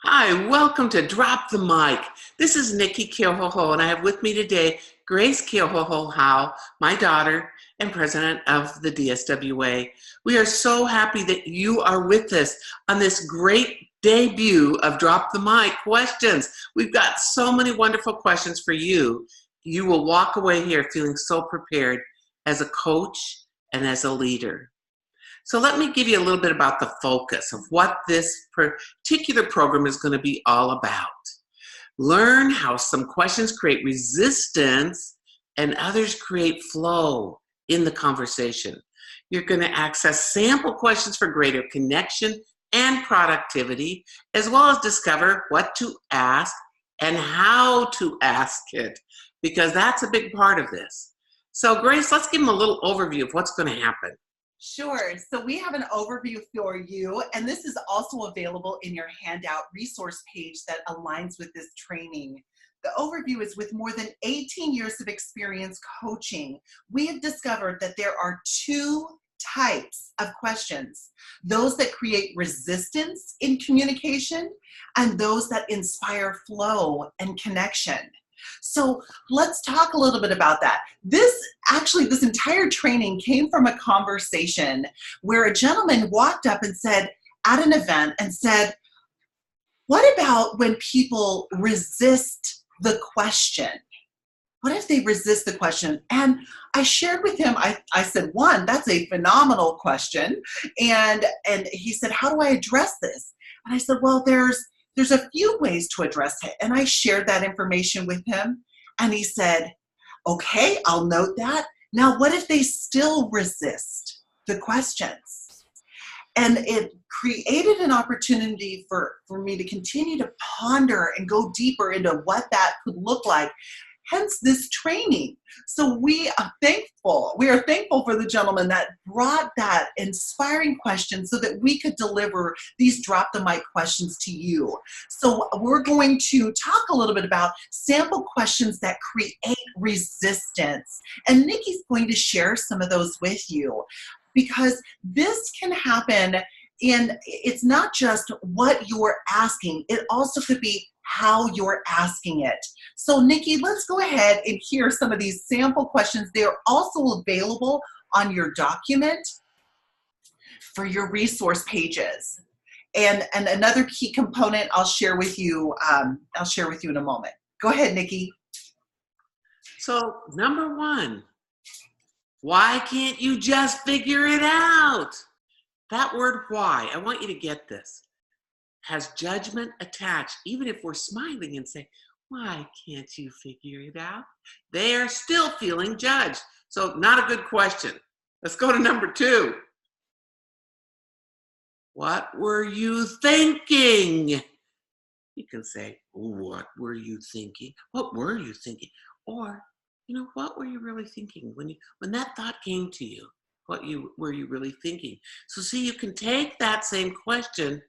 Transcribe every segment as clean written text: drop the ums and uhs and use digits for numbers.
Hi, welcome to Drop the Mic. This is Nikki Keohoho, and I have with me today Grace Keohoho Howe, my daughter and president of the DSWA. We are so happy that you are with us on this great debut of Drop the Mic questions. We've got so many wonderful questions for you. You will walk away here feeling so prepared as a coach and as a leader. So let me give you a little bit about the focus of what this particular program is going to be all about. Learn how some questions create resistance and others create flow in the conversation. You're going to access sample questions for greater connection and productivity, as well as discover what to ask and how to ask it, because that's a big part of this. So Grace, let's give them a little overview of what's going to happen. Sure. So we have an overview for you, and this is also available in your handout resource page that aligns with this training. The overview is with more than 18 years of experience coaching. We have discovered that there are two types of questions: those that create resistance in communication and those that inspire flow and connection. So let's talk a little bit about that. This entire training came from a conversation where a gentleman walked up and said at an event and said, what about when people resist the question? What if they resist the question? And I shared with him, I said, one, that's a phenomenal question. And he said, how do I address this? And I said, well, there's a few ways to address it. And I shared that information with him. And he said, okay, I'll note that. Now, what if they still resist the questions? And it created an opportunity for me to continue to ponder and go deeper into what that could look like. Hence this training. So we are thankful. We are thankful for the gentleman that brought that inspiring question so that we could deliver these drop the mic questions to you. So we're going to talk a little bit about sample questions that create resistance. And Nikki's going to share some of those with you, because this can happen. And it's not just what you're asking, it also could be how you're asking it. So Nikki, let's go ahead and hear some of these sample questions. They're also available on your document for your resource pages. And another key component I'll share with you in a moment. Go ahead, Nikki. So number one, why can't you just figure it out? That word why, I want you to get this, has judgment attached. Even if we're smiling and say, why can't you figure it out? They are still feeling judged. So not a good question. Let's go to number two. What were you thinking? You can say, what were you thinking? What were you thinking? Or, what were you really thinking when that thought came to you? Were you really thinking? So see, you can take that same question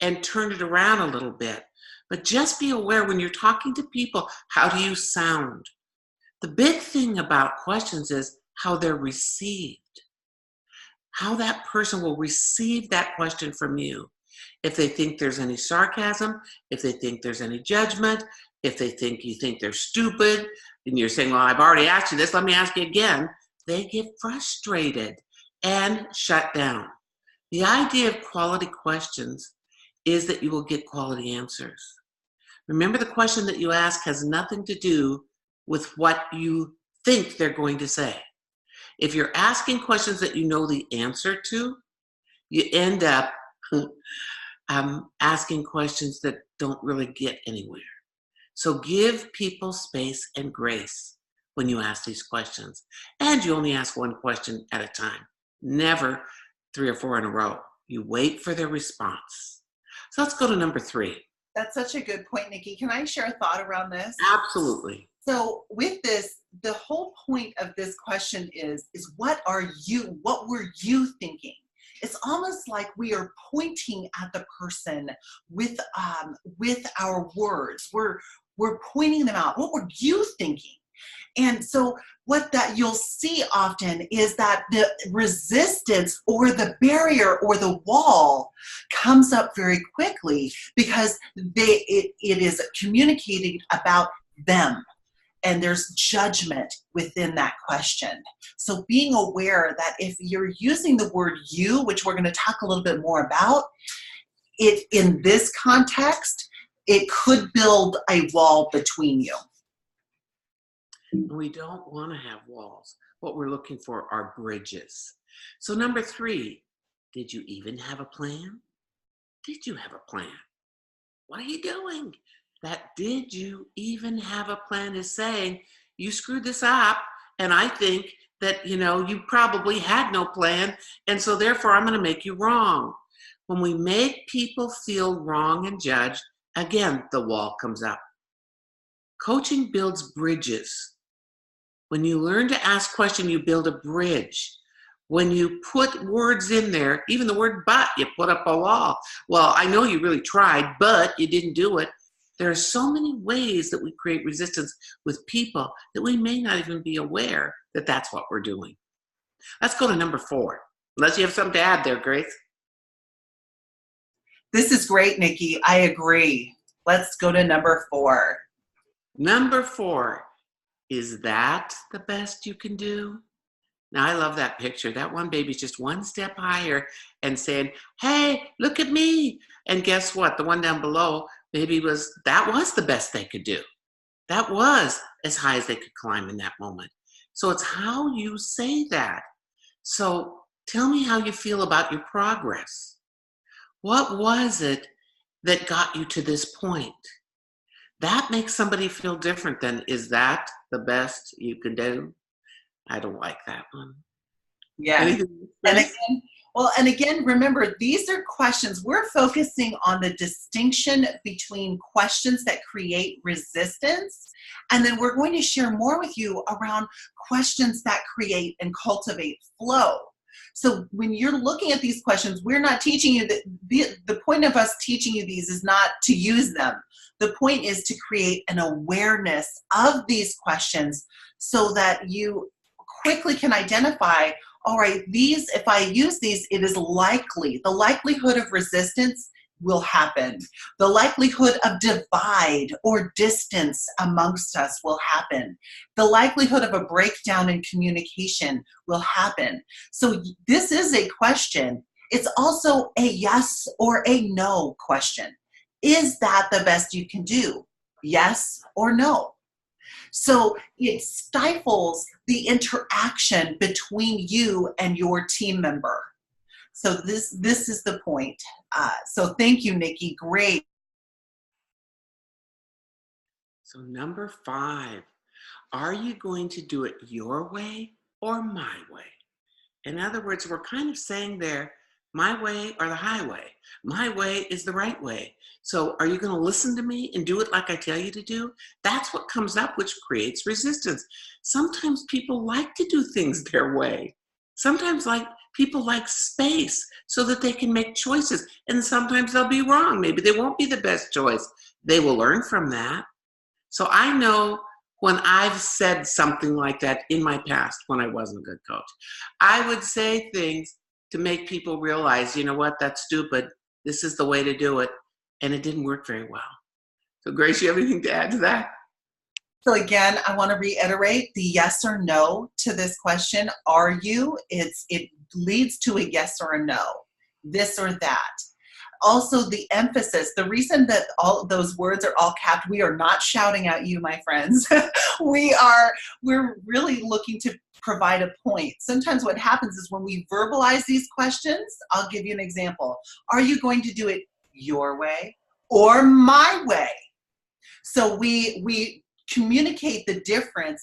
and turn it around a little bit. But just be aware when you're talking to people, how do you sound? The big thing about questions is how they're received. How that person will receive that question from you. If they think there's any sarcasm, if they think there's any judgment, if they think you think they're stupid, and you're saying, well, I've already asked you this, let me ask you again. They get frustrated and shut down. The idea of quality questions is that you will get quality answers. Remember, the question that you ask has nothing to do with what you think they're going to say. If you're asking questions that you know the answer to, you end up asking questions that don't really get anywhere. So give people space and grace when you ask these questions. And you only ask one question at a time, never 3 or 4 in a row. You wait for their response. So let's go to number 3. That's such a good point, Nikki. Can I share a thought around this? Absolutely. So with this, the whole point of this question is what were you thinking? It's almost like we are pointing at the person with our words. We're pointing them out. What were you thinking? And so what that you'll see often is that the resistance or the barrier or the wall comes up very quickly because it is communicating about them, and there's judgment within that question. So being aware that if you're using the word you, which we're going to talk a little bit more about, it in this context, it could build a wall between you. We don't want to have walls. What we're looking for are bridges. So number 3, did you even have a plan? Did you have a plan? What are you doing? That did you even have a plan is saying, you screwed this up, and I think that, you probably had no plan, and so therefore I'm going to make you wrong. When we make people feel wrong and judged, again, the wall comes up. Coaching builds bridges. When you learn to ask questions, you build a bridge. When you put words in there, even the word but, you put up a wall. Well, I know you really tried, but you didn't do it. There are so many ways that we create resistance with people that we may not even be aware that that's what we're doing. Let's go to number 4. Unless you have something to add there, Grace. This is great, Nikki. I agree. Let's go to number 4. Number 4. Is that the best you can do? Now, I love that picture. That one baby's just one step higher and saying, hey, look at me. And guess what? The one down below, maybe that was the best they could do. That was as high as they could climb in that moment. So it's how you say that. So tell me how you feel about your progress. What was it that got you to this point? That makes somebody feel different than, is that the best you can do? I don't like that one. Yeah. And again, remember, these are questions. We're focusing on the distinction between questions that create resistance, and then we're going to share more with you around questions that create and cultivate flow. So when you're looking at these questions, we're not teaching you that the point of us teaching you these is not to use them. The point is to create an awareness of these questions so that you quickly can identify, all right, if I use these, it is likely, the likelihood of resistance will happen. The likelihood of divide or distance amongst us will happen. The likelihood of a breakdown in communication will happen. So this is a question. It's also a yes or a no question. Is that the best you can do? Yes or no? So it stifles the interaction between you and your team member. So this is the point. So thank you, Nikki. Great. So number 5, are you going to do it your way or my way? In other words, we're kind of saying there, my way or the highway. My way is the right way. So are you going to listen to me and do it like I tell you to do? That's what comes up, which creates resistance. Sometimes people like to do things their way. Sometimes people like space so that they can make choices. And sometimes they'll be wrong. Maybe they won't be the best choice. They will learn from that. So I know when I've said something like that in my past when I wasn't a good coach, I would say things to make people realize, you know what, that's stupid. This is the way to do it. And it didn't work very well. So Grace, you have anything to add to that? So again, I want to reiterate the yes or no to this question. Are you? It leads to a yes or a no, this or that. Also, the emphasis, the reason that all those words are all capped, we are not shouting at you, my friends. We're really looking to provide a point. Sometimes what happens is when we verbalize these questions, I'll give you an example. Are you going to do it your way or my way? So we communicate the difference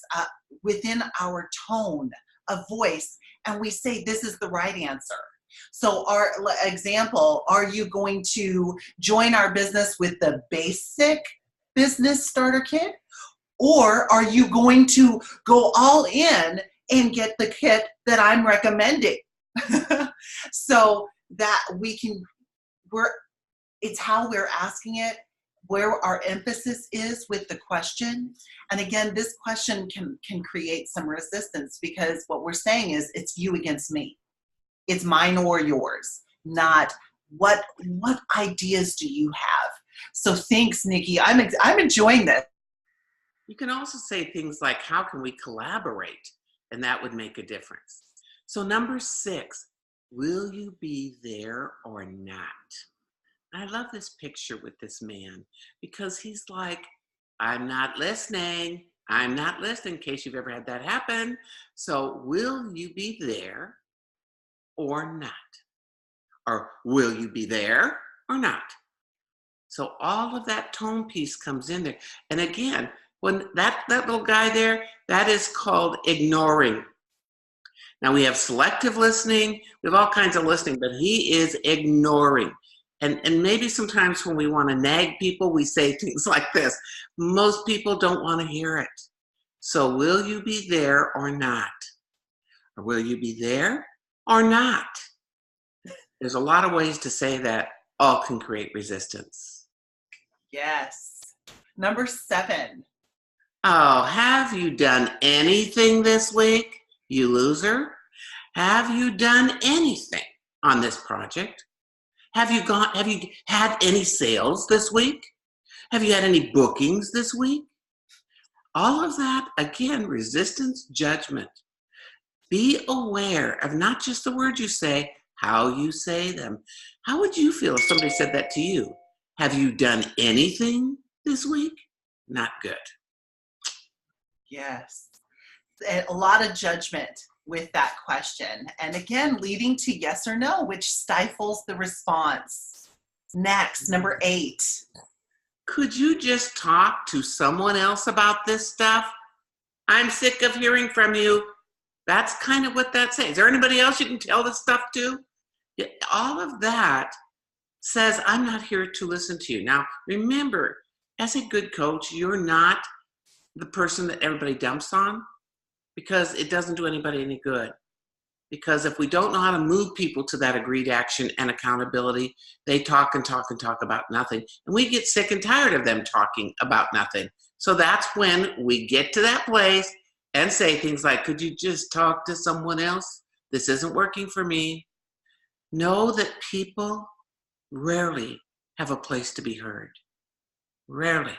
within our tone of voice, and we say this is the right answer. So our example, are you going to join our business with the basic business starter kit? Or are you going to go all in and get the kit that I'm recommending? So that it's how we're asking it, where our emphasis is with the question. And again, this question can create some resistance, because what we're saying is it's you against me. It's mine or yours, not what ideas do you have? So thanks, Nikki. I'm enjoying this. You can also say things like, how can we collaborate? And that would make a difference. So number 6, will you be there or not? I love this picture with this man, because he's like, I'm not listening. I'm not listening, in case you've ever had that happen. So will you be there or not? Or will you be there or not? So all of that tone piece comes in there. And again, when that little guy there, that is called ignoring. Now we have selective listening, we have all kinds of listening, but he is ignoring. And maybe sometimes when we want to nag people, we say things like this. Most people don't want to hear it. So will you be there or not? Or will you be there or not? There's a lot of ways to say that, all can create resistance. Yes. Number 7. Oh, have you done anything this week, you loser? Have you done anything on this project? Have you had any sales this week? Have you had any bookings this week? All of that, again, resistance, judgment. Be aware of not just the words you say, how you say them. How would you feel if somebody said that to you? Have you done anything this week? Not good. Yes. A lot of judgment with that question. And again, leading to yes or no, which stifles the response. Next, number 8. Could you just talk to someone else about this stuff? I'm sick of hearing from you. That's kind of what that's saying. Is there anybody else you can tell this stuff to? All of that says, I'm not here to listen to you. Now, remember, as a good coach, you're not the person that everybody dumps on, because it doesn't do anybody any good. Because if we don't know how to move people to that agreed action and accountability, they talk and talk and talk about nothing. And we get sick and tired of them talking about nothing. So that's when we get to that place and say things like, could you just talk to someone else? This isn't working for me. Know that people rarely have a place to be heard. Rarely.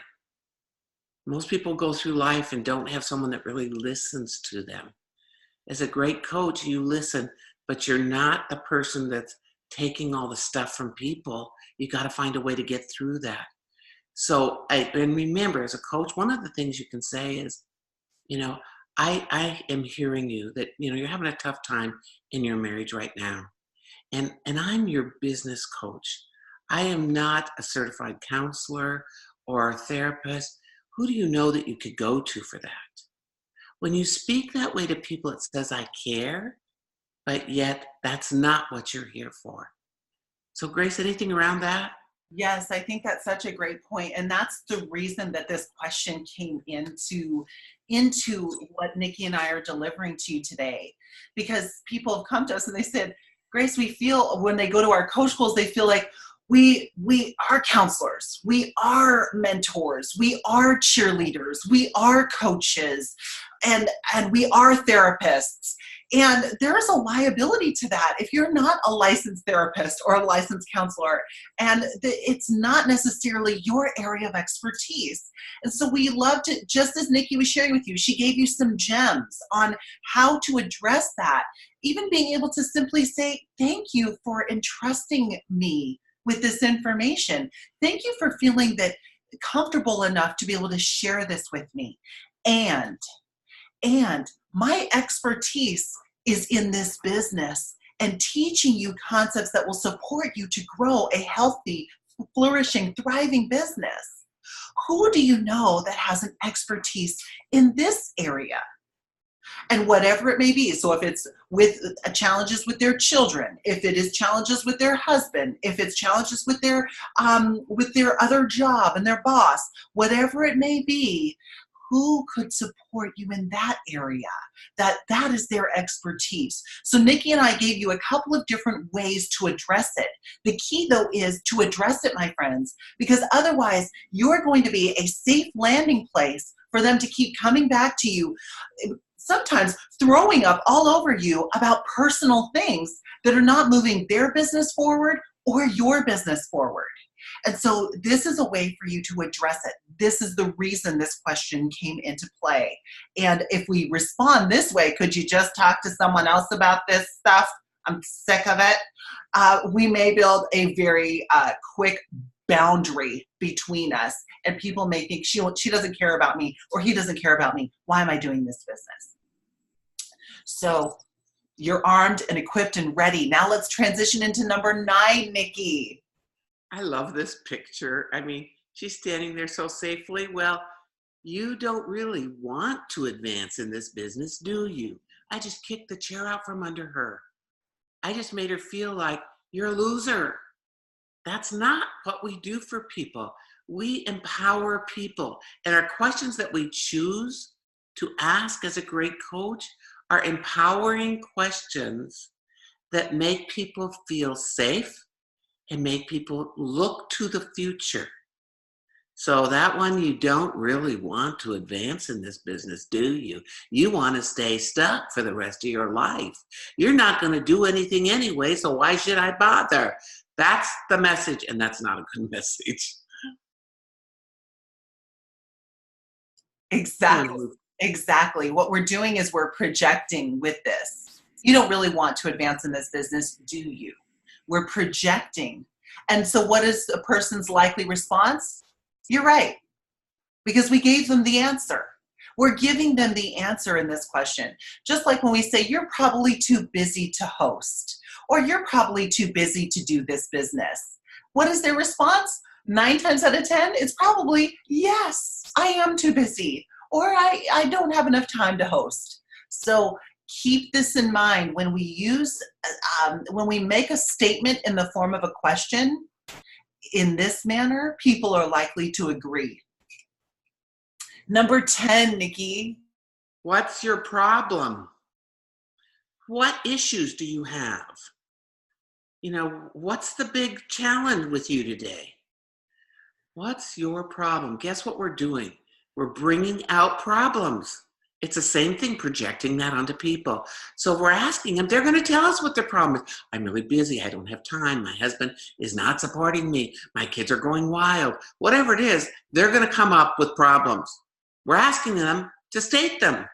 Most people go through life and don't have someone that really listens to them. As a great coach, you listen, but you're not the person that's taking all the stuff from people. You got to find a way to get through that. So, and remember, as a coach, one of the things you can say is, I am hearing you that, you're having a tough time in your marriage right now. And I'm your business coach. I am not a certified counselor or a therapist. Who do you know that you could go to for that? When you speak that way to people, it says, I care, but yet that's not what you're here for. So Grace, anything around that? Yes, I think that's such a great point. And that's the reason that this question came into what Nikki and I are delivering to you today. Because people have come to us and they said, Grace, we feel when they go to our coach schools, they feel like we are counselors, we are mentors, we are cheerleaders, we are coaches, and we are therapists. And there is a liability to that if you're not a licensed therapist or a licensed counselor, and it's not necessarily your area of expertise. And so we love to, just as Nikki was sharing with you, she gave you some gems on how to address that. Even being able to simply say, thank you for entrusting me with this information. Thank you for feeling that comfortable enough to be able to share this with me. And my expertise is in this business and teaching you concepts that will support you to grow a healthy, flourishing, thriving business. Who do you know that has an expertise in this area? And whatever it may be. So if it's with challenges with their children, if it is challenges with their husband, if it's challenges with their other job and their boss, whatever it may be, who could support you in that area. That is their expertise. So Nikki and I gave you a couple of different ways to address it. The key though is to address it, my friends, because otherwise you're going to be a safe landing place for them to keep coming back to you, sometimes throwing up all over you about personal things that are not moving their business forward or your business forward. And so this is a way for you to address it. This is the reason this question came into play. And if we respond this way, could you just talk to someone else about this stuff? I'm sick of it. We may build a very quick boundary between us, and people may think she doesn't care about me, or he doesn't care about me. Why am I doing this business? So you're armed and equipped and ready. Now let's transition into number 9, Nikki. I love this picture. I mean, she's standing there so safely. Well, you don't really want to advance in this business, do you? I just kicked the chair out from under her. I just made her feel like you're a loser. That's not what we do for people. We empower people. And our questions that we choose to ask as a great coach are empowering questions that make people feel safe and make people look to the future. So that one, you don't really want to advance in this business, do you? You want to stay stuck for the rest of your life. You're not going to do anything anyway, so why should I bother? That's the message, and that's not a good message. Exactly. What we're doing is we're projecting with this. You don't really want to advance in this business, do you? We're projecting. And so what is a person's likely response? You're right, because we gave them the answer. We're giving them the answer in this question. Just like when we say, you're probably too busy to host, or you're probably too busy to do this business. What is their response? 9 times out of 10, it's probably, yes, I am too busy, or I don't have enough time to host. So keep this in mind when we make a statement in the form of a question. In this manner, people are likely to agree. Number 10, Nikki. What's your problem? What issues do you have? You know, what's the big challenge with you today? What's your problem? Guess what we're doing? We're bringing out problems. It's the same thing, projecting that onto people. So we're asking them, they're going to tell us what their problem is. I'm really busy. I don't have time. My husband is not supporting me. My kids are going wild. Whatever it is, they're going to come up with problems. We're asking them to state them.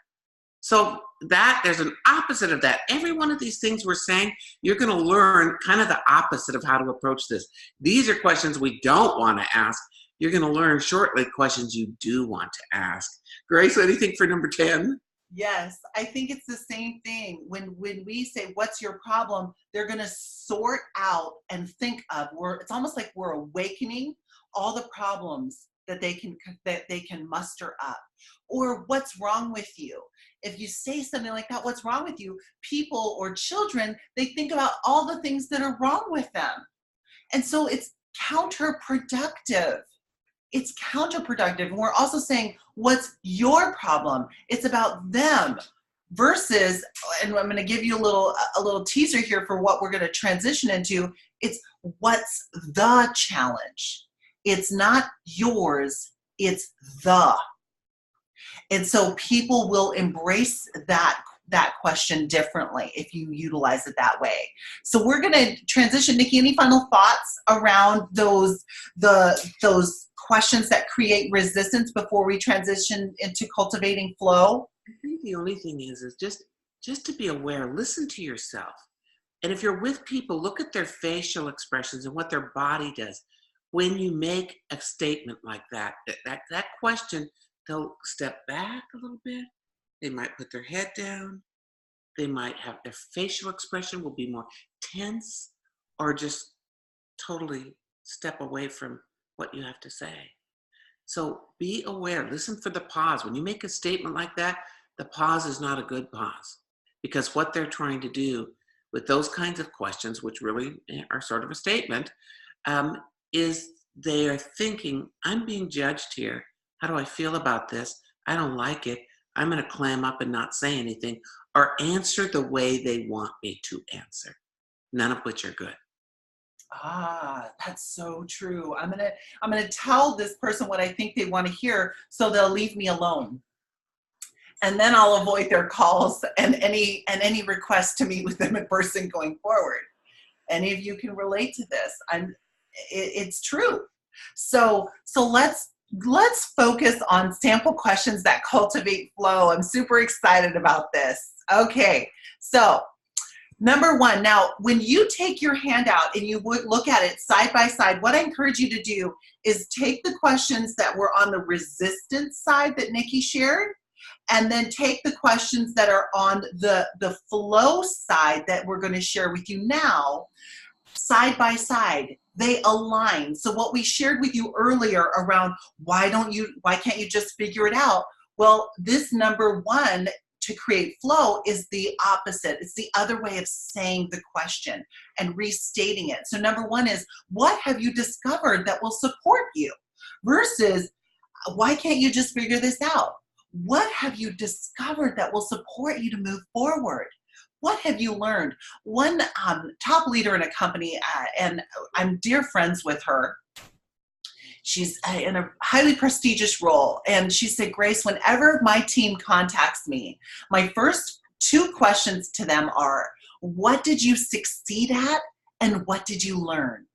So that there's an opposite of that. Every one of these things we're saying, you're going to learn kind of the opposite of how to approach this. These are questions we don't want to ask. You're going to learn shortly questions you do want to ask. Grace, anything for number 10? Yes, I think it's the same thing. When we say, what's your problem? They're going to sort out and think of, it's almost like we're awakening all the problems that they can muster up. Or what's wrong with you? If you say something like that, what's wrong with you? People or children, they think about all the things that are wrong with them. And so it's counterproductive. It's counterproductive. And we're also saying, what's your problem? It's about them versus, and I'm going to give you a little teaser here for what we're going to transition into. It's what's the challenge. It's not yours, it's the. And so people will embrace that question differently if you utilize it that way. So we're going to transition. Nikki, any final thoughts around those questions that create resistance before we transition into cultivating flow? I think the only thing is just to be aware, listen to yourself. And if you're with people, look at their facial expressions and what their body does. When you make a statement like that question, they'll step back a little bit. They might put their head down. They might have their facial expression will be more tense, or just totally step away from what you have to say. So be aware, listen for the pause. When you make a statement like that, the pause is not a good pause, because what they're trying to do with those kinds of questions, which really are sort of a statement, is they are thinking, I'm being judged here. How do I feel about this? I don't like it. I'm going to clam up and not say anything or answer the way they want me to answer, none of which are good. Ah, that's so true. I'm gonna tell this person what I think they want to hear, so they'll leave me alone. And then I'll avoid their calls and any requests to meet with them in person going forward. Any of you can relate to this. It's true. So let's focus on sample questions that cultivate flow. I'm super excited about this. Okay, so number one, now when you take your handout and you would look at it side by side, what I encourage you to do is take the questions that were on the resistance side that Nikki shared, and then take the questions that are on the flow side that we're going to share with you now, side by side. They align. So what we shared with you earlier around why can't you just figure it out? Well, this number one, to create flow, is the opposite. It's the other way of saying the question and restating it. So number one is, what have you discovered that will support you? Versus, why can't you just figure this out? What have you discovered that will support you to move forward? What have you learned? One top leader in a company, and I'm dear friends with her. She's in a highly prestigious role. And she said, Grace, whenever my team contacts me, my first two questions to them are, what did you succeed at and what did you learn?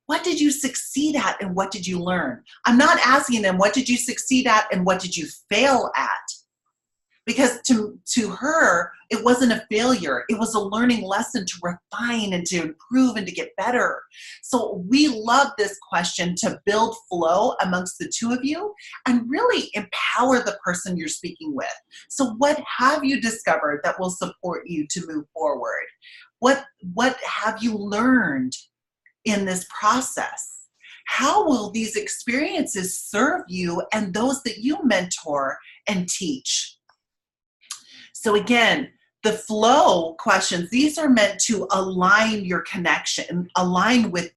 What did you succeed at and what did you learn? I'm not asking them, what did you succeed at and what did you fail at? Because to her, it wasn't a failure. It was a learning lesson to refine and to improve and to get better. So we love this question to build flow amongst the two of you and really empower the person you're speaking with. So what have you discovered that will support you to move forward? What have you learned in this process? How will these experiences serve you and those that you mentor and teach? So again, the flow questions, these are meant to align your connection, align with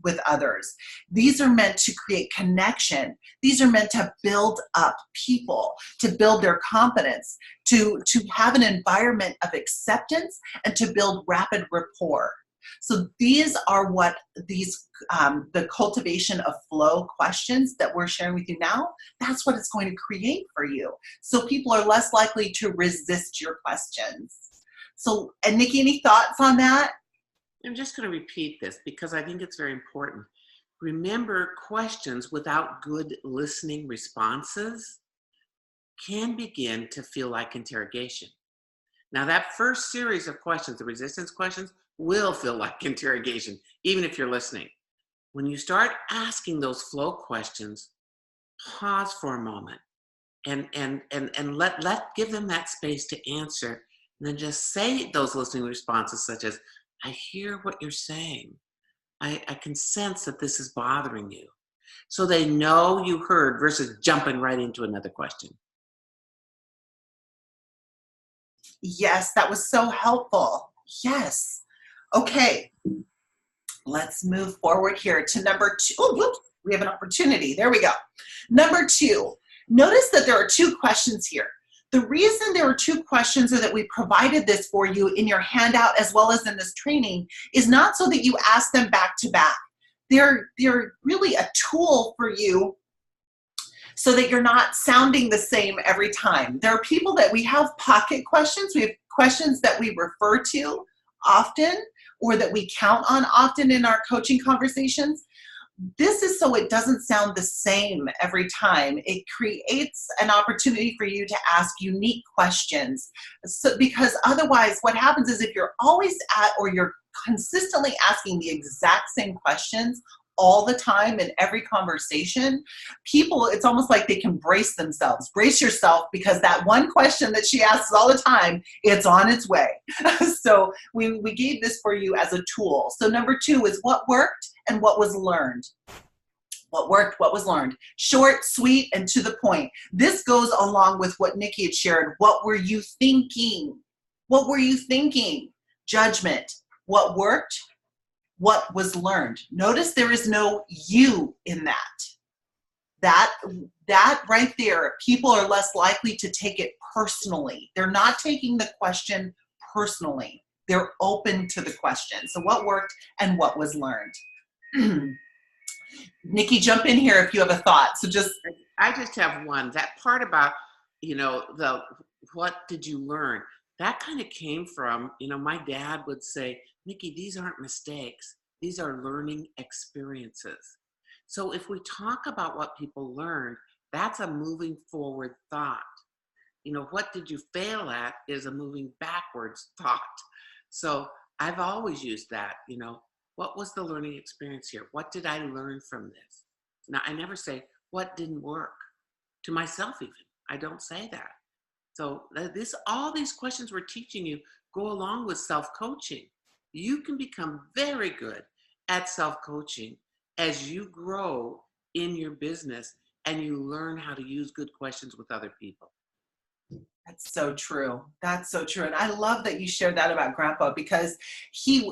with others. These are meant to create connection. These are meant to build up people, to build their confidence, to have an environment of acceptance, and to build rapid rapport. So these are what the cultivation of flow questions that we're sharing with you now, that's what it's going to create for you. So people are less likely to resist your questions. So, and Nikki, any thoughts on that? I'm just going to repeat this because I think it's very important. Remember, questions without good listening responses can begin to feel like interrogation. Now, that first series of questions, the resistance questions, will feel like interrogation, even if you're listening. When you start asking those flow questions, pause for a moment and give them that space to answer, and then just say those listening responses such as, I hear what you're saying. I can sense that this is bothering you. So they know you heard versus jumping right into another question. Yes, that was so helpful. Yes. Okay, let's move forward here to number two. Oh, whoops, we have an opportunity. There we go. Number two, notice that there are two questions here. The reason there are two questions or that we provided this for you in your handout as well as in this training is not so that you ask them back to back. They're really a tool for you so that you're not sounding the same every time. There are people that we have pocket questions. We have questions that we refer to often or that we count on often in our coaching conversations. This is so it doesn't sound the same every time. It creates an opportunity for you to ask unique questions. So, because otherwise what happens is if you're always or you're consistently asking the exact same questions all the time in every conversation, people, it's almost like they can brace themselves. Brace yourself, because that one question that she asks all the time, it's on its way. So we gave this for you as a tool. So number two is what worked and what was learned. What worked, what was learned. Short, sweet, and to the point. This goes along with what Nikki had shared. What were you thinking? What were you thinking? Judgment. What worked? What was learned. Notice there is no you in that. that right there, people are less likely to take it personally. They're not taking the question personally. They're open to the question. So what worked and what was learned? Nikki, jump in here if you have a thought. So just I just have one. That part about, the what did you learn? That kind of came from, my dad would say, Nikki, these aren't mistakes. These are learning experiences. So if we talk about what people learned, that's a moving forward thought. What did you fail at is a moving backwards thought. So I've always used that, what was the learning experience here? What did I learn from this? Now, I never say, what didn't work? To myself even, I don't say that. So all these questions we're teaching you go along with self-coaching. You can become very good at self-coaching as you grow in your business and you learn how to use good questions with other people. That's so true. That's so true. And I love that you shared that about Grandpa, because he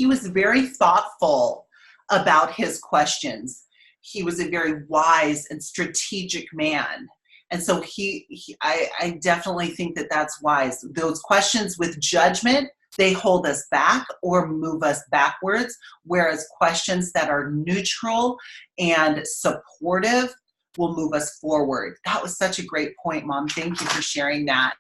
was very thoughtful about his questions. He was a very wise and strategic man. And so I definitely think that that's wise. Those questions with judgment, they hold us back or move us backwards, whereas questions that are neutral and supportive will move us forward. That was such a great point, Mom. Thank you for sharing that.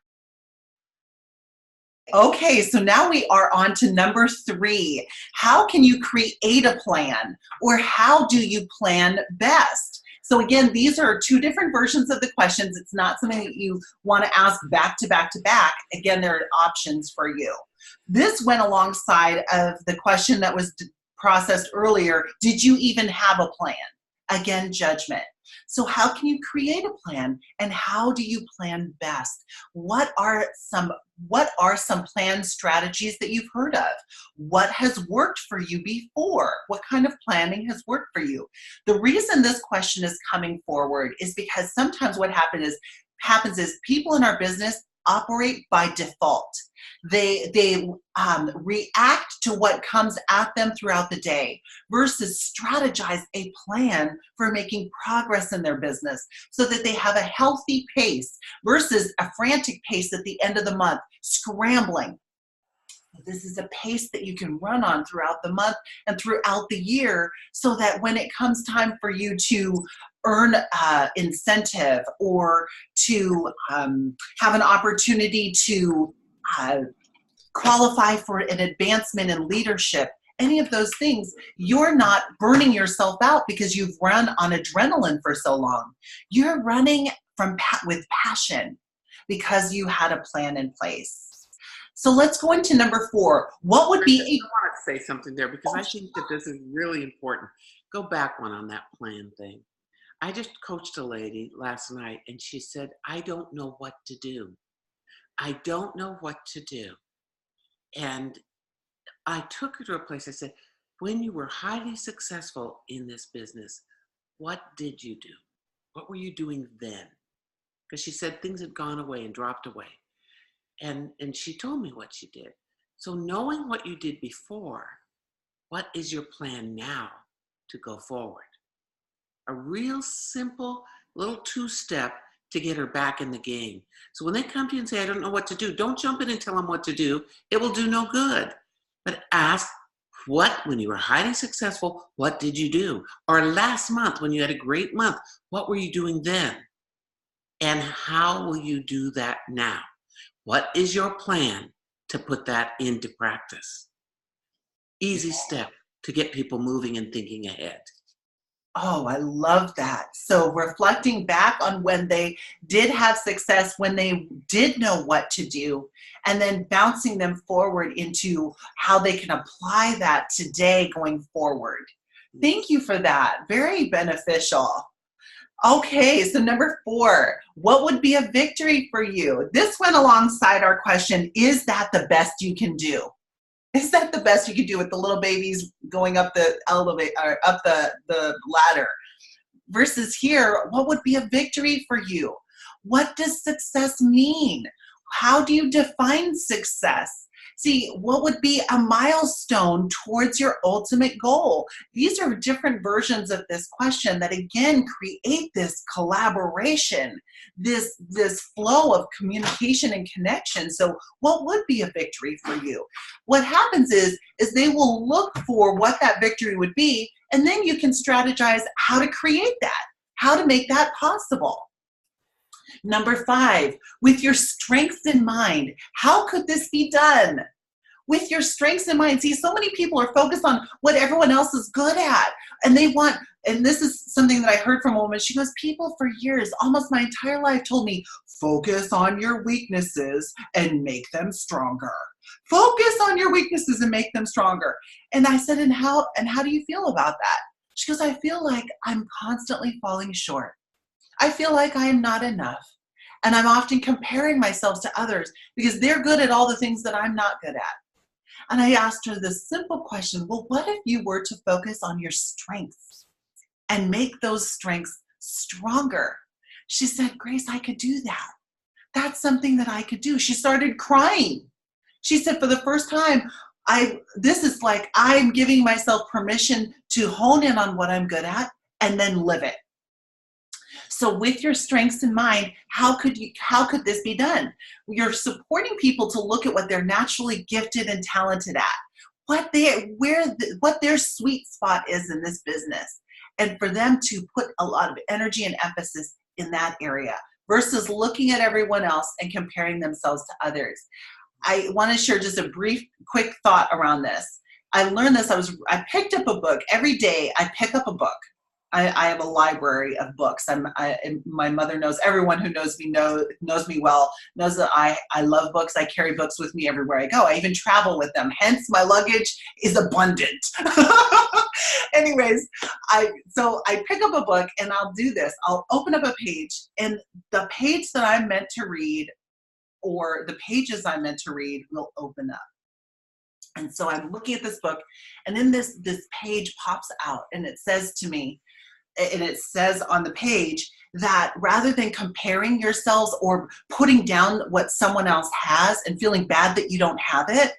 Okay, so now we are on to number 3. How can you create a plan, or how do you plan best? So again, these are 2 different versions of the questions. It's not something that you want to ask back to back to back. Again, there are options for you. This went alongside of the question that was processed earlier. Did you even have a plan? Again, judgment. So how can you create a plan, and how do you plan best? What are some plan strategies that you've heard of? What has worked for you before? What kind of planning has worked for you? The reason this question is coming forward is because sometimes what happens is people in our business operate by default. They react to what comes at them throughout the day versus strategize a plan for making progress in their business so that they have a healthy pace versus a frantic pace at the end of the month, scrambling. This is a pace that you can run on throughout the month and throughout the year, so that when it comes time for you to earn incentive or to have an opportunity to qualify for an advancement in leadership, any of those things, you're not burning yourself out because you've run on adrenaline for so long. You're running with passion because you had a plan in place. So let's go into number 4. What would be I want to say something there, because I think that this is really important. Go back one on that plan thing. I just coached a lady last night, and she said, I don't know what to do. I don't know what to do. And I took her to a place. I said, when you were highly successful in this business, what did you do? What were you doing then? Because she said things had gone away and dropped away. And she told me what she did. So knowing what you did before, what is your plan now to go forward? A real simple little 2-step to get her back in the game. So when they come to you and say, I don't know what to do, don't jump in and tell them what to do. It will do no good. But ask, when you were highly successful, what did you do? Or last month when you had a great month, what were you doing then? And how will you do that now? What is your plan to put that into practice? Easy step to get people moving and thinking ahead. Oh, I love that. So reflecting back on when they did have success, when they did know what to do, and then bouncing them forward into how they can apply that today going forward. Thank you for that. Very beneficial. Okay, so number 4, what would be a victory for you? This went alongside our question, is that the best you can do? Is that the best you can do with the little babies going up the elevator, or up the ladder? Versus here, what would be a victory for you? What does success mean? How do you define success? See, what would be a milestone towards your ultimate goal? These are different versions of this question that again create this collaboration, this flow of communication and connection. So what would be a victory for you? What happens is they will look for what that victory would be, and then you can strategize how to create that, how to make that possible. Number 5, with your strengths in mind, how could this be done? With your strengths in mind. See, so many people are focused on what everyone else is good at. And they want, and this is something that I heard from a woman. She goes, people for years, almost my entire life, told me, focus on your weaknesses and make them stronger. Focus on your weaknesses and make them stronger. And I said, and how do you feel about that? She goes, I feel like I'm constantly falling short. I feel like I am not enough. And I'm often comparing myself to others because they're good at all the things that I'm not good at. And I asked her this simple question, well, what if you were to focus on your strengths and make those strengths stronger? She said, Grace, I could do that. That's something that I could do. She started crying. She said, for the first time, this is like I'm giving myself permission to hone in on what I'm good at and then live it. So with your strengths in mind, how could this be done? You're supporting people to look at what they're naturally gifted and talented at, what their sweet spot is in this business, and for them to put a lot of energy and emphasis in that area versus looking at everyone else and comparing themselves to others. I want to share just a brief, quick thought around this. I learned this. I picked up a book. Every day I pick up a book. I have a library of books. My mother knows, everyone who knows me well, knows that I love books. I carry books with me everywhere I go. I even travel with them. Hence, my luggage is abundant. Anyways, so I pick up a book and I'll do this. I'll open up a page, and the page that I'm meant to read, or the pages I'm meant to read, will open up. And so I'm looking at this book, and then this page pops out, and it says to me, and it says on the page that rather than comparing yourselves or putting down what someone else has and feeling bad that you don't have it,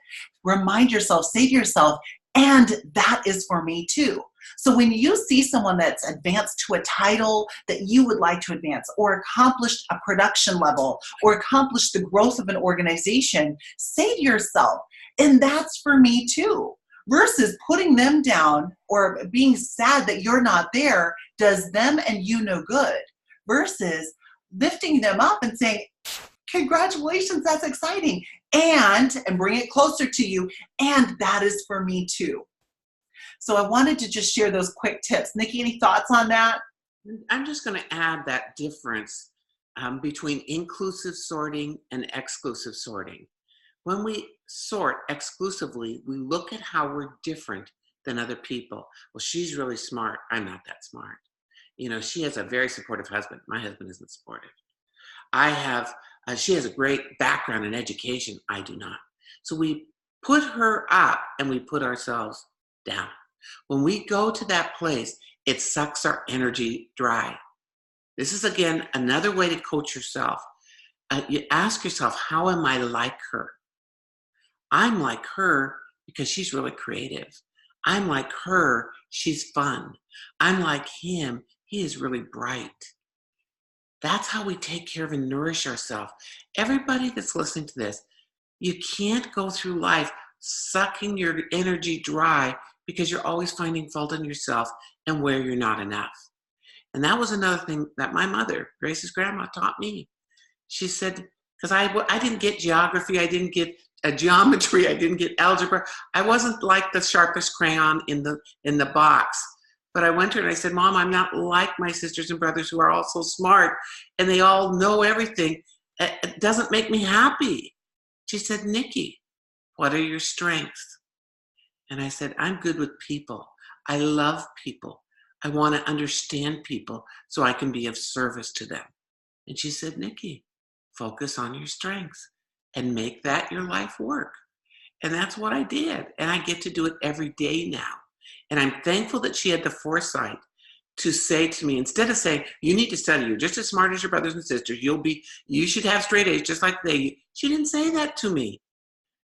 remind yourself, say to yourself, and that is for me too. So when you see someone that's advanced to a title that you would like to advance, or accomplished a production level, or accomplished the growth of an organization, say to yourself, and that's for me too. Versus putting them down or being sad that you're not there does them and you no good. Versus lifting them up and saying, congratulations, that's exciting. And bring it closer to you. And that is for me too. So I wanted to just share those quick tips. Nikki, any thoughts on that? I'm just going to add that difference between inclusive sorting and exclusive sorting. When we sort exclusively, we look at how we're different than other people. Well, she's really smart. I'm not that smart. You know, she has a very supportive husband. My husband isn't supportive. She has a great background in education. I do not. So we put her up and we put ourselves down. When we go to that place, it sucks our energy dry. This is, again, another way to coach yourself. You ask yourself, how am I like her? I'm like her because she's really creative. I'm like her, she's fun. I'm like him, he is really bright. That's how we take care of and nourish ourselves. Everybody that's listening to this, you can't go through life sucking your energy dry because you're always finding fault in yourself and where you're not enough. And that was another thing that my mother, Grace's grandma, taught me. She said, because I didn't get geography, I didn't get geometry, I didn't get algebra. I wasn't like the sharpest crayon in the box. But I went to her and I said, Mom, I'm not like my sisters and brothers who are all so smart and they all know everything. It doesn't make me happy. She said, Nikki, what are your strengths? And I said, I'm good with people. I love people. I want to understand people so I can be of service to them. And she said, Nikki, focus on your strengths and make that your life work. And that's what I did. And I get to do it every day now. And I'm thankful that she had the foresight to say to me, instead of saying, you need to study, you're just as smart as your brothers and sisters, you should have straight A's just like they. She didn't say that to me.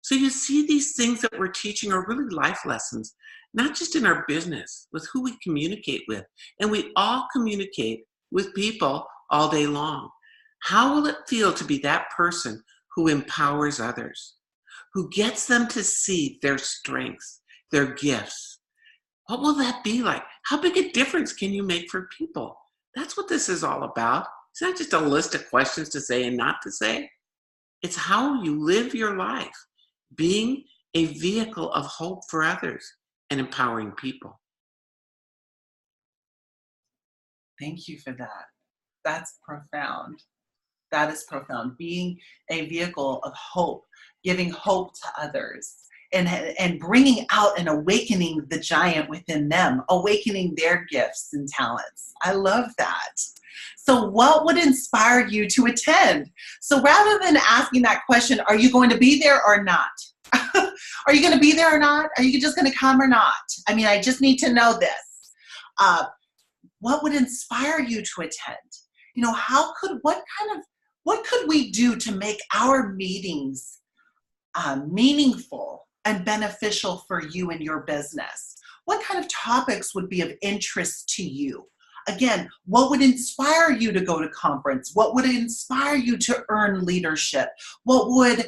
So you see, these things that we're teaching are really life lessons, not just in our business, with who we communicate with. And we all communicate with people all day long. How will it feel to be that person who empowers others, who gets them to see their strengths, their gifts? What will that be like? How big a difference can you make for people? That's what this is all about. It's not just a list of questions to say and not to say. It's how you live your life, being a vehicle of hope for others and empowering people. Thank you for that. That's profound. That is profound. Being a vehicle of hope, giving hope to others, and bringing out and awakening the giant within them, awakening their gifts and talents. I love that. So, what would inspire you to attend? So, rather than asking that question, are you going to be there or not? Are you going to be there or not? Are you just going to come or not? I mean, I just need to know this. Uh, what would inspire you to attend? You know, what could we do to make our meetings meaningful and beneficial for you and your business? What kind of topics would be of interest to you? Again, what would inspire you to go to conference? What would inspire you to earn leadership? What would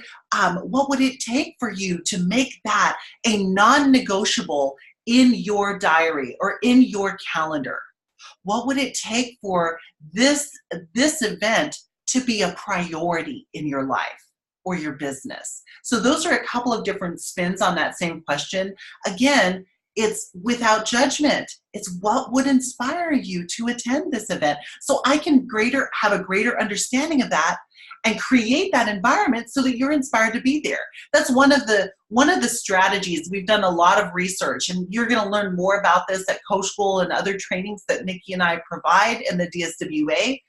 it take for you to make that a non-negotiable in your diary or in your calendar? What would it take for this event to be a priority in your life or your business? So those are a couple of different spins on that same question. Again, it's without judgment. It's what would inspire you to attend this event, so I can have a greater understanding of that and create that environment so that you're inspired to be there. That's one of the strategies. We've done a lot of research, and you're going to learn more about this at Coach School and other trainings that Nikki and I provide in the DSWA.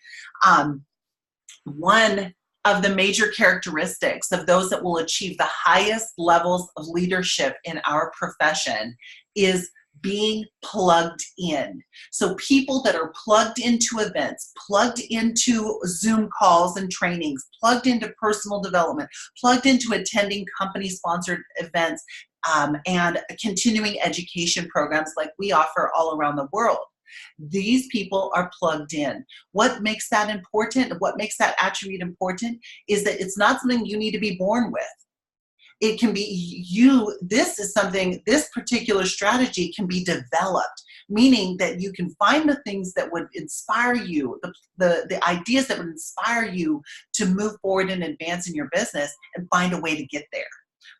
One of the major characteristics of those that will achieve the highest levels of leadership in our profession is being plugged in. So people that are plugged into events, plugged into Zoom calls and trainings, plugged into personal development, plugged into attending company-sponsored events, and continuing education programs like we offer all around the world. These people are plugged in. What makes that important? What makes that attribute important is that it's not something you need to be born with. It can be this particular strategy can be developed, meaning that you can find the things that would inspire you, the ideas that would inspire you to move forward and advance in your business, and find a way to get there.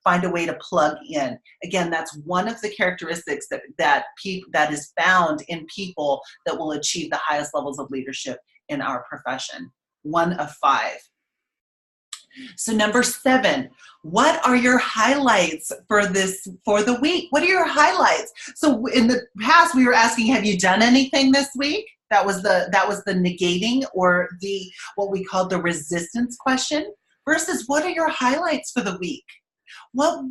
Find a way to plug in. Again, that's one of the characteristics that is found in people that will achieve the highest levels of leadership in our profession. 1 of 5. So number 7, what are your highlights for the week? What are your highlights? So in the past, we were asking, have you done anything this week? That was the negating, or what we called the resistance question, versus what are your highlights for the week? What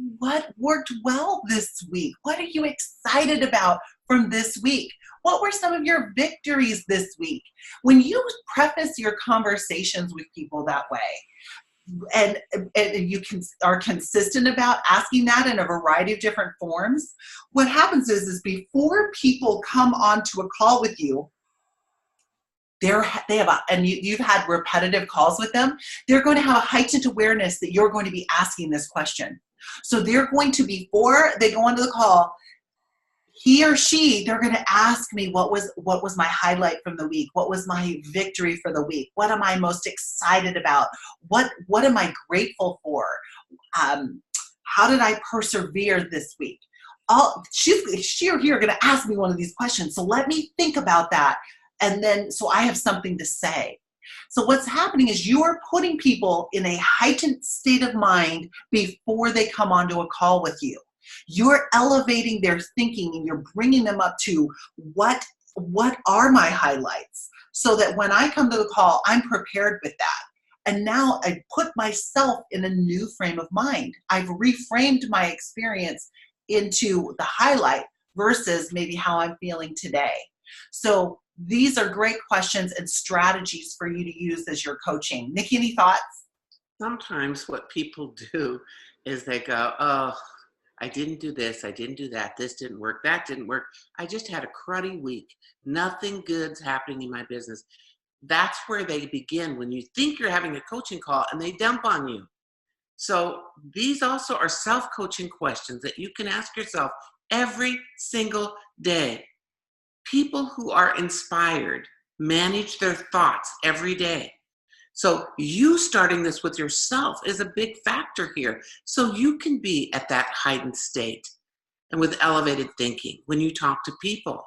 worked well this week? What are you excited about from this week? What were some of your victories this week? When you preface your conversations with people that way, and you are consistent about asking that in a variety of different forms, what happens is before people come onto a call with you, you've had repetitive calls with them, they're going to have a heightened awareness that you're going to be asking this question. So they're going to, before they go onto the call, he or she, they're going to ask me, what was my highlight from the week? What was my victory for the week? What am I most excited about? What am I grateful for? How did I persevere this week? She or he are going to ask me one of these questions. So let me think about that. And then, so I have something to say. So what's happening is you are putting people in a heightened state of mind before they come onto a call with you. You're elevating their thinking, and you're bringing them up to what are my highlights, so that when I come to the call, I'm prepared with that. And now I put myself in a new frame of mind. I've reframed my experience into the highlight versus maybe how I'm feeling today. So these are great questions and strategies for you to use as you're coaching. Nikki, any thoughts? Sometimes what people do is they go, oh, I didn't do this, I didn't do that, this didn't work, that didn't work. I just had a cruddy week. Nothing good's happening in my business. That's where they begin when you think you're having a coaching call and they dump on you. So these also are self-coaching questions that you can ask yourself every single day. People who are inspired manage their thoughts every day. So you starting this with yourself is a big factor here. So you can be at that heightened state and with elevated thinking when you talk to people.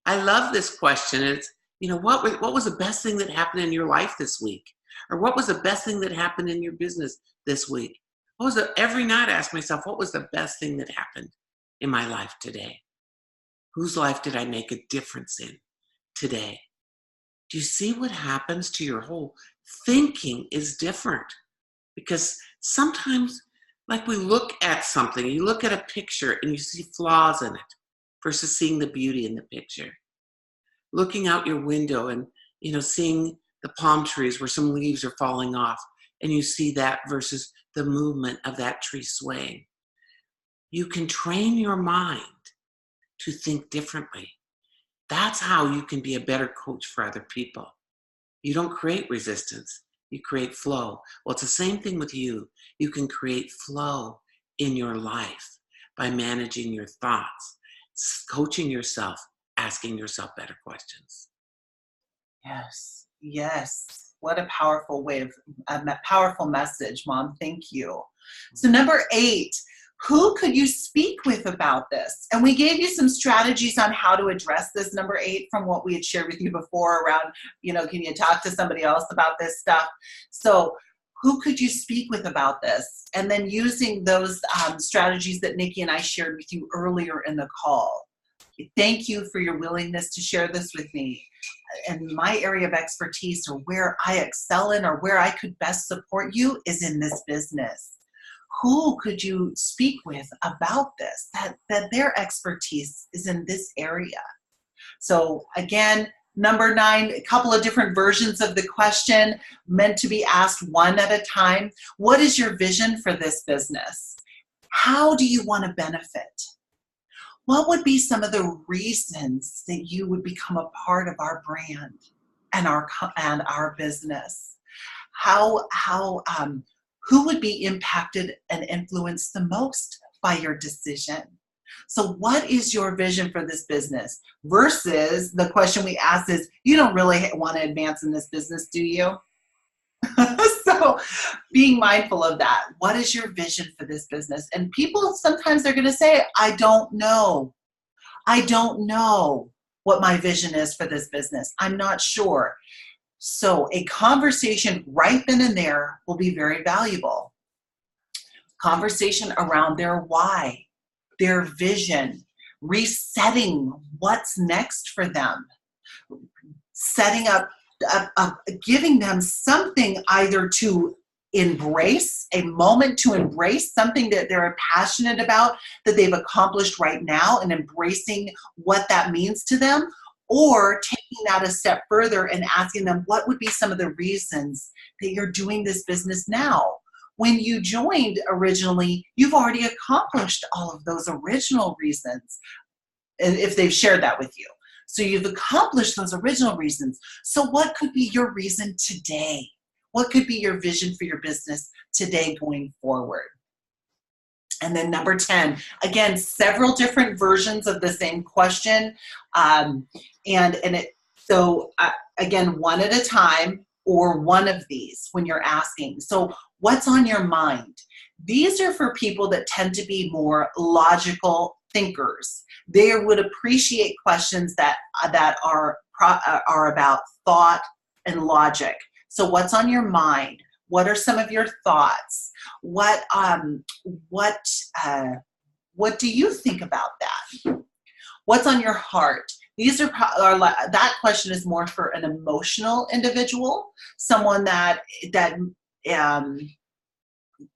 I love this question. It's, what was the best thing that happened in your life this week? Or what was the best thing that happened in your business this week? Every night I ask myself, what was the best thing that happened in my life today? Whose life did I make a difference in today? Do you see what happens to your whole thinking is different? Because sometimes, like we look at something, you look at a picture and you see flaws in it versus seeing the beauty in the picture. Looking out your window and, seeing the palm trees where some leaves are falling off and you see that versus the movement of that tree swaying. You can train your mind to think differently. That's how you can be a better coach for other people. You don't create resistance, you create flow. Well, it's the same thing with you. You can create flow in your life by managing your thoughts, coaching yourself, asking yourself better questions. Yes, yes. What a powerful powerful message, Mom. Thank you. So number 8, who could you speak with about this? And we gave you some strategies on how to address this, number 8, from what we had shared with you before around, can you talk to somebody else about this stuff? So who could you speak with about this? And then using those strategies that Nikki and I shared with you earlier in the call. Thank you for your willingness to share this with me. And my area of expertise, or where I excel in, or where I could best support you, is in this business. Who could you speak with about this, that their expertise is in this area? So again, number 9, a couple of different versions of the question meant to be asked one at a time. What is your vision for this business? How do you want to benefit? What would be some of the reasons that you would become a part of our brand and our business? Who would be impacted and influenced the most by your decision? So what is your vision for this business? Versus the question we asked is, you don't really want to advance in this business, do you? So being mindful of that. What is your vision for this business? And people, sometimes they're going to say, I don't know. I don't know what my vision is for this business. I'm not sure. So a conversation right then and there will be very valuable. Conversation around their why, their vision, resetting what's next for them, setting up, giving them something either to embrace, a moment to embrace something that they're passionate about, that they've accomplished right now, and embracing what that means to them, or taking that a step further and asking them, what would be some of the reasons that you're doing this business now? When you joined originally, you've already accomplished all of those original reasons, if they've shared that with you. So you've accomplished those original reasons. So what could be your reason today? What could be your vision for your business today going forward? And then number 10, again, several different versions of the same question. Again, one at a time, or one of these when you're asking. So what's on your mind? These are for people that tend to be more logical thinkers. They would appreciate questions that are about thought and logic. So what's on your mind? What are some of your thoughts? What do you think about that? What's on your heart? These are that question is more for an emotional individual, someone that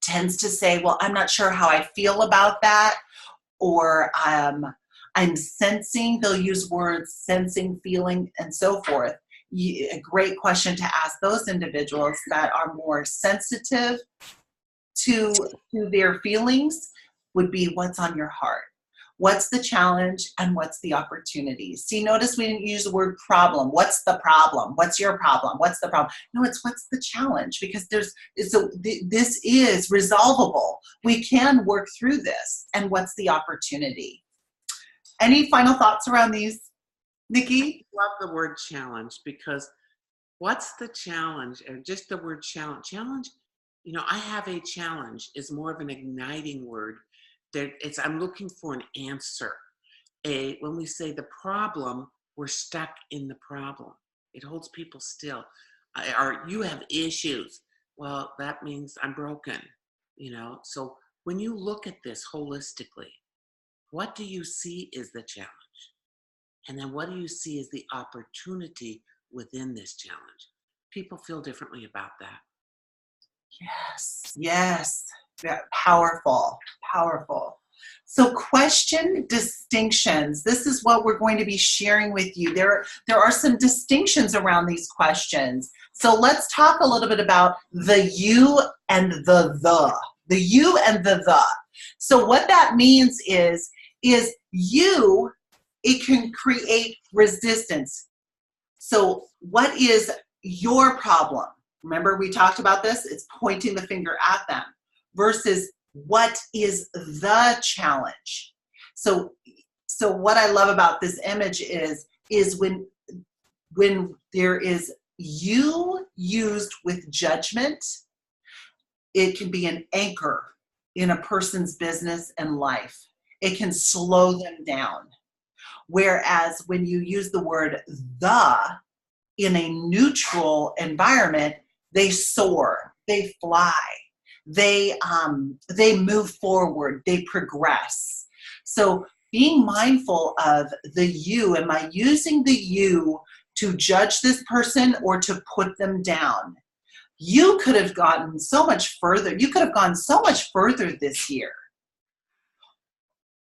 tends to say, well, I'm not sure how I feel about that, or I'm sensing. They'll use words sensing, feeling, and so forth. A great question to ask those individuals that are more sensitive to their feelings would be what's on your heart. What's the challenge and what's the opportunity? See, notice we didn't use the word problem. What's the problem? What's your problem? What's the problem? No, it's what's the challenge, because this is resolvable. We can work through this. And what's the opportunity? Any final thoughts around these, Nikki? I love the word challenge, because what's the challenge? Or just the word challenge. Challenge, I have a challenge is more of an igniting word. I'm looking for an answer. When we say the problem, we're stuck in the problem. It holds people still. Or you have issues. Well, that means I'm broken. So when you look at this holistically, what do you see is the challenge? And then what do you see is the opportunity within this challenge? People feel differently about that. Yes. Yeah, powerful. So question distinctions. This is what we're going to be sharing with you. There are some distinctions around these questions. So let's talk a little bit about the you and the. The you and the. So what that means is you, it can create resistance. So what is your problem? Remember, we talked about this. It's pointing the finger at them versus what is the challenge. So what I love about this image is when there is you used with judgment, it can be an anchor in a person's business and life. It can slow them down. Whereas when you use the word the in a neutral environment, they soar, they fly, they move forward, they progress. So being mindful of the you, am I using the you to judge this person or to put them down? You could have gotten so much further. You could have gone so much further this year.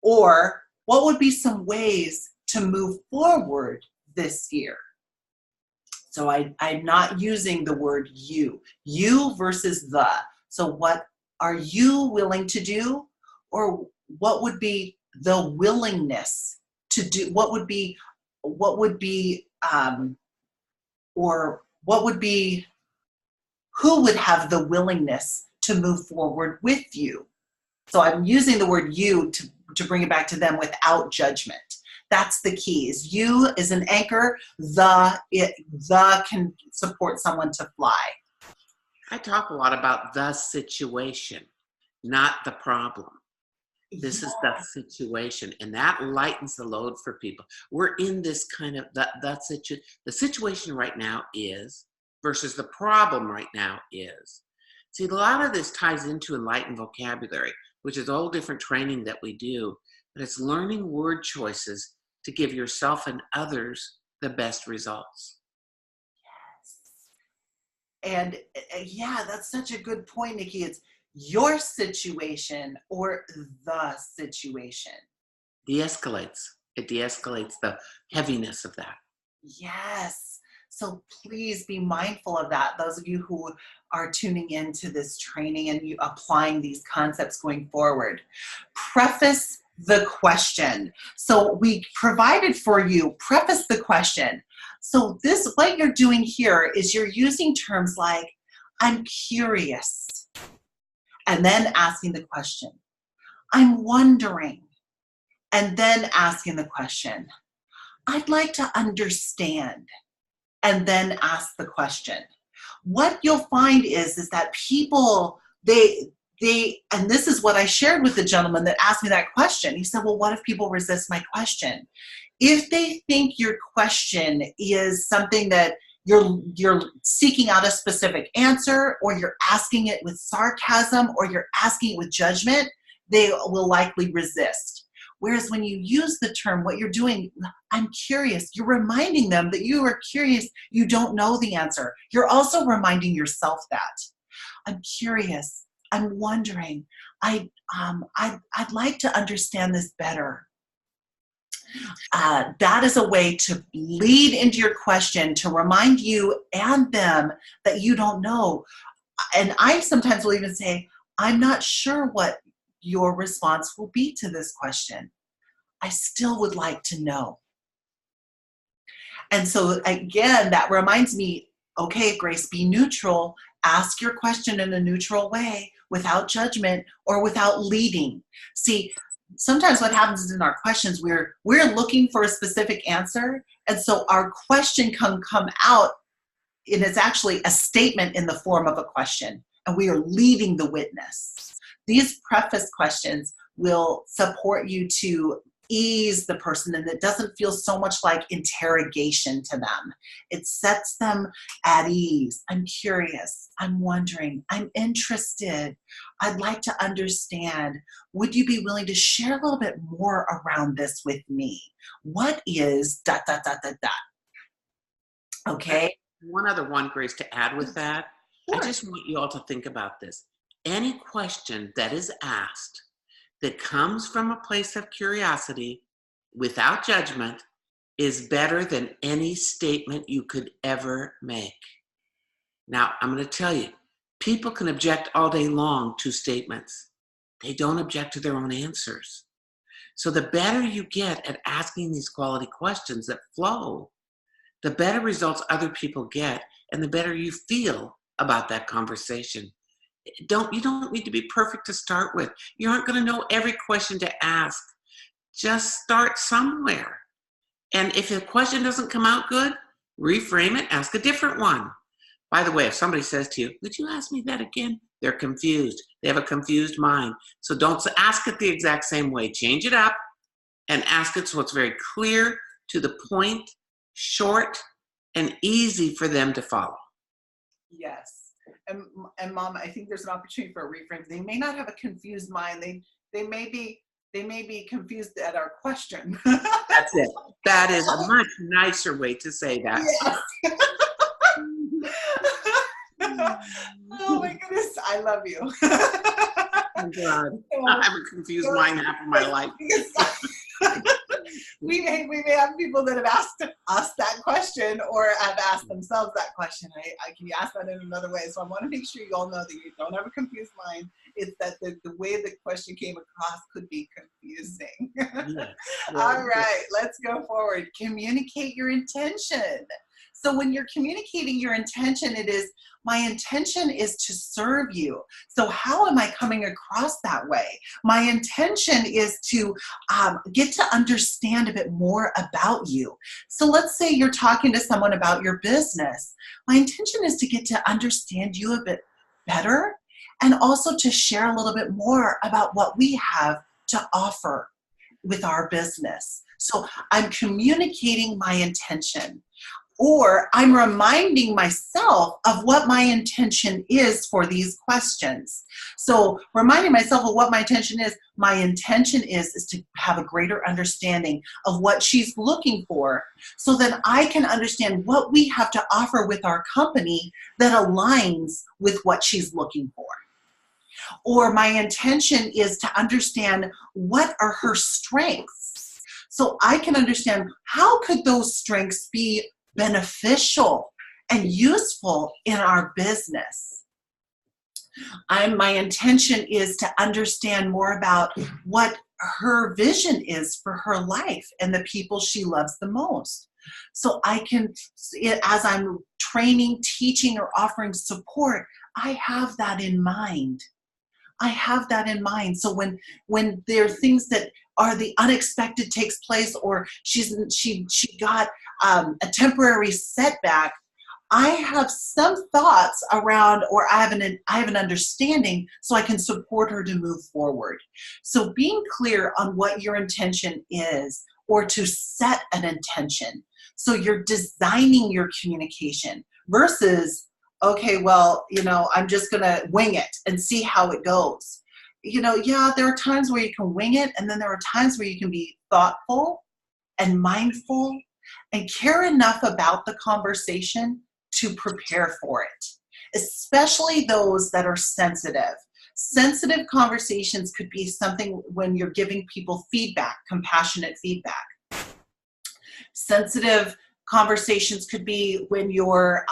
Or what would be some ways to move forward this year? So I'm not using the word you versus the. So what are you willing to do? Or what would be the willingness to do? Who would have the willingness to move forward with you? So I'm using the word you to bring it back to them without judgment. That's the key. Is you is an anchor. The can support someone to fly. I talk a lot about the situation, not the problem. This is the situation, and that lightens the load for people. We're in this kind of the situation right now is versus the problem right now is. See, a lot of this ties into enlightened vocabulary, which is all different training that we do, but it's learning word choices to give yourself and others the best results. And yeah, that's such a good point, Nikki. It's your situation or the situation. It de-escalates the heaviness of that. Yes. So please be mindful of that. Those of you who are tuning into this training and you applying these concepts going forward. Preface the question. So we provided for you, preface the question. So what you're doing here is you're using terms like, I'm curious, and then asking the question. I'm wondering, and then asking the question. I'd like to understand, and then ask the question. What you'll find is that people, and this is what I shared with the gentleman that asked me that question. He said, well, what if people resist my question? If they think your question is something that you're seeking out a specific answer, or you're asking it with sarcasm, or you're asking it with judgment, they will likely resist. Whereas when you use the term, what you're doing, I'm curious, you're reminding them that you are curious, you don't know the answer. You're also reminding yourself that. I'm curious, I'm wondering, I'd like to understand this better. That is a way to lead into your question, to remind you and them that you don't know. And I sometimes will even say, I'm not sure what your response will be to this question. I still would like to know. And so again, that reminds me, okay, Grace, be neutral. Ask your question in a neutral way without judgment or without leading. See, sometimes what happens is in our questions, we're looking for a specific answer. And so our question can come out, and it's actually a statement in the form of a question. And we are leading the witness. These preface questions will support you to ease the person, and it doesn't feel so much like interrogation to them. It sets them at ease. I'm curious. I'm wondering. I'm interested. I'd like to understand. Would you be willing to share a little bit more around this with me? What is ... Okay? One other one, Grace, to add with that. Sure. I just want you all to think about this. Any question that is asked that comes from a place of curiosity without judgment is better than any statement you could ever make. Now, I'm going to tell you, people can object all day long to statements. They don't object to their own answers. So the better you get at asking these quality questions that flow, the better results other people get, and the better you feel about that conversation. You don't need to be perfect to start with. You aren't going to know every question to ask. Just start somewhere. And if the question doesn't come out good, reframe it, ask a different one. By the way, if somebody says to you, would you ask me that again? They're confused. They have a confused mind. So don't ask it the exact same way. Change it up and ask it so it's very clear, to the point, short, and easy for them to follow. Yes. And Mom, I think there's an opportunity for a reframe. They may not have a confused mind. They may be confused at our question. That's it. That is a much nicer way to say that. Yes. Oh my goodness, I love you. Oh God, I have a confused mind half of my life. We may have people that have asked us that question or have asked themselves that question. Can you ask that in another way? So I want to make sure you all know that you don't have a confused mind. It's that the way the question came across could be confusing. Yes. All right, let's go forward. Communicate your intention. So when you're communicating your intention, it is, my intention is to serve you. So how am I coming across that way? My intention is to get to understand a bit more about you. So let's say you're talking to someone about your business. My intention is to get to understand you a bit better, and also to share a little bit more about what we have to offer with our business. So I'm communicating my intention. Or I'm reminding myself of what my intention is for these questions. So reminding myself of what my intention is to have a greater understanding of what she's looking for, so that I can understand what we have to offer with our company that aligns with what she's looking for. Or my intention is to understand what are her strengths, so I can understand how could those strengths be beneficial and useful in our business. My intention is to understand more about what her vision is for her life and the people she loves the most. So I can, as I'm training, teaching, or offering support, I have that in mind. So when there are things that are the unexpected takes place, or she got a temporary setback, I have some thoughts around, or I have an understanding, so I can support her to move forward. So being clear on what your intention is, or to set an intention. So you're designing your communication versus, okay, well, I'm just going to wing it and see how it goes. Yeah, there are times where you can wing it, and then there are times where you can be thoughtful and mindful and care enough about the conversation to prepare for it, especially those that are sensitive. Sensitive conversations could be something when you're giving people feedback, compassionate feedback. Sensitive conversations could be when you're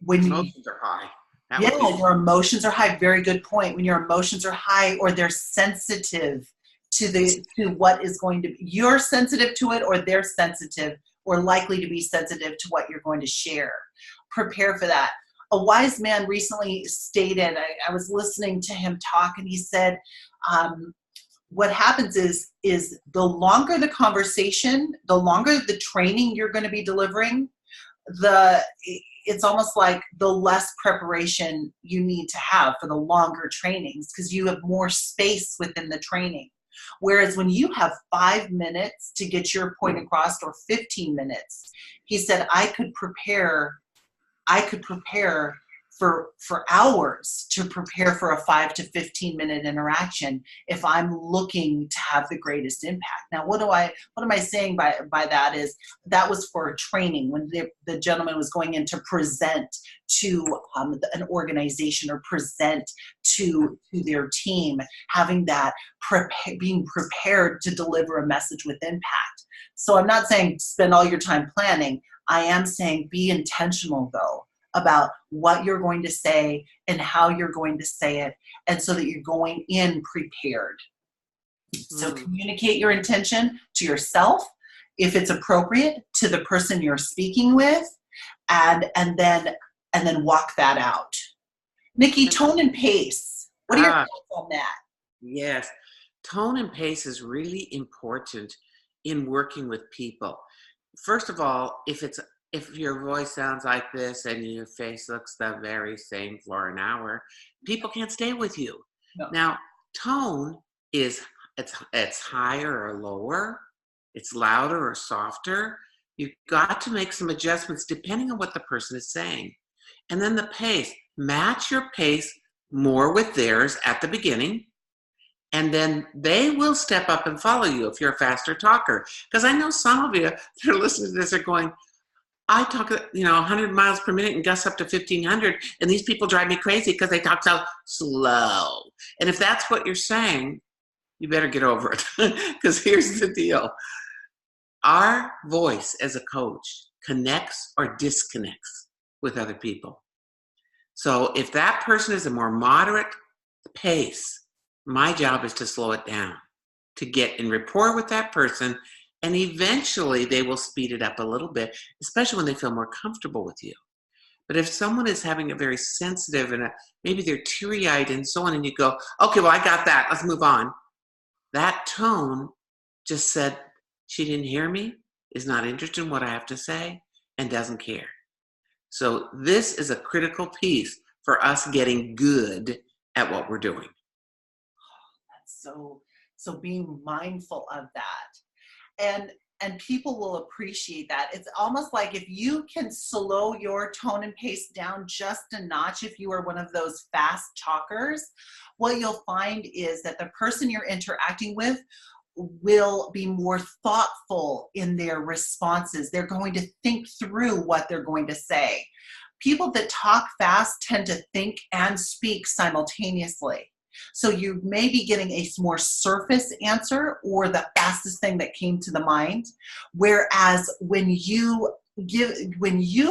when you, Emotions are high. That would yeah, be. your emotions are high. Very good point. When your emotions are high or they're sensitive to what is going to be, you're sensitive to it, or they're sensitive or likely to be sensitive to what you're going to share. Prepare for that. A wise man recently stated, I was listening to him talk, and he said, what happens is the longer the conversation, the longer the training you're going to be delivering, it's almost like the less preparation you need to have for the longer trainings, because you have more space within the training. Whereas when you have 5 minutes to get your point across, or 15 minutes, he said, I could prepare for hours to prepare for a 5 to 15 minute interaction if I'm looking to have the greatest impact. Now, what am I saying by that is that was for training, when the gentleman was going in to present to an organization, or present to their team, having that being prepared to deliver a message with impact. So I'm not saying spend all your time planning. I am saying be intentional, though, about what you're going to say and how you're going to say it, and so that you're going in prepared. So communicate your intention to yourself, if it's appropriate, to the person you're speaking with, and then walk that out. Nikki, tone and pace. What are your thoughts on that? Yes. Tone and pace is really important in working with people. First of all, if your voice sounds like this and your face looks the very same for an hour, people can't stay with you. No. Now, tone is, it's higher or lower, it's louder or softer. You've got to make some adjustments depending on what the person is saying. And then the pace, match your pace more with theirs at the beginning, and then they will step up and follow you if you're a faster talker. Because I know some of you that are listening to this are going, I talk, 100 miles per minute and gusts up to 1,500, and these people drive me crazy because they talk so slow. And if that's what you're saying, you better get over it. Because here's the deal. Our voice as a coach connects or disconnects with other people. So if that person is a more moderate pace, my job is to slow it down, to get in rapport with that person, and eventually they will speed it up a little bit, especially when they feel more comfortable with you. But if someone is having a very sensitive and maybe they're teary-eyed and so on, and you go, okay, well, I got that, let's move on. That tone just said, she didn't hear me, is not interested in what I have to say, and doesn't care. So this is a critical piece for us getting good at what we're doing. That's so being mindful of that. And people will appreciate that. It's almost like if you can slow your tone and pace down just a notch, if you are one of those fast talkers, what you'll find is that the person you're interacting with will be more thoughtful in their responses. They're going to think through what they're going to say. People that talk fast tend to think and speak simultaneously. So you may be getting a more surface answer, or the fastest thing that came to the mind. Whereas when you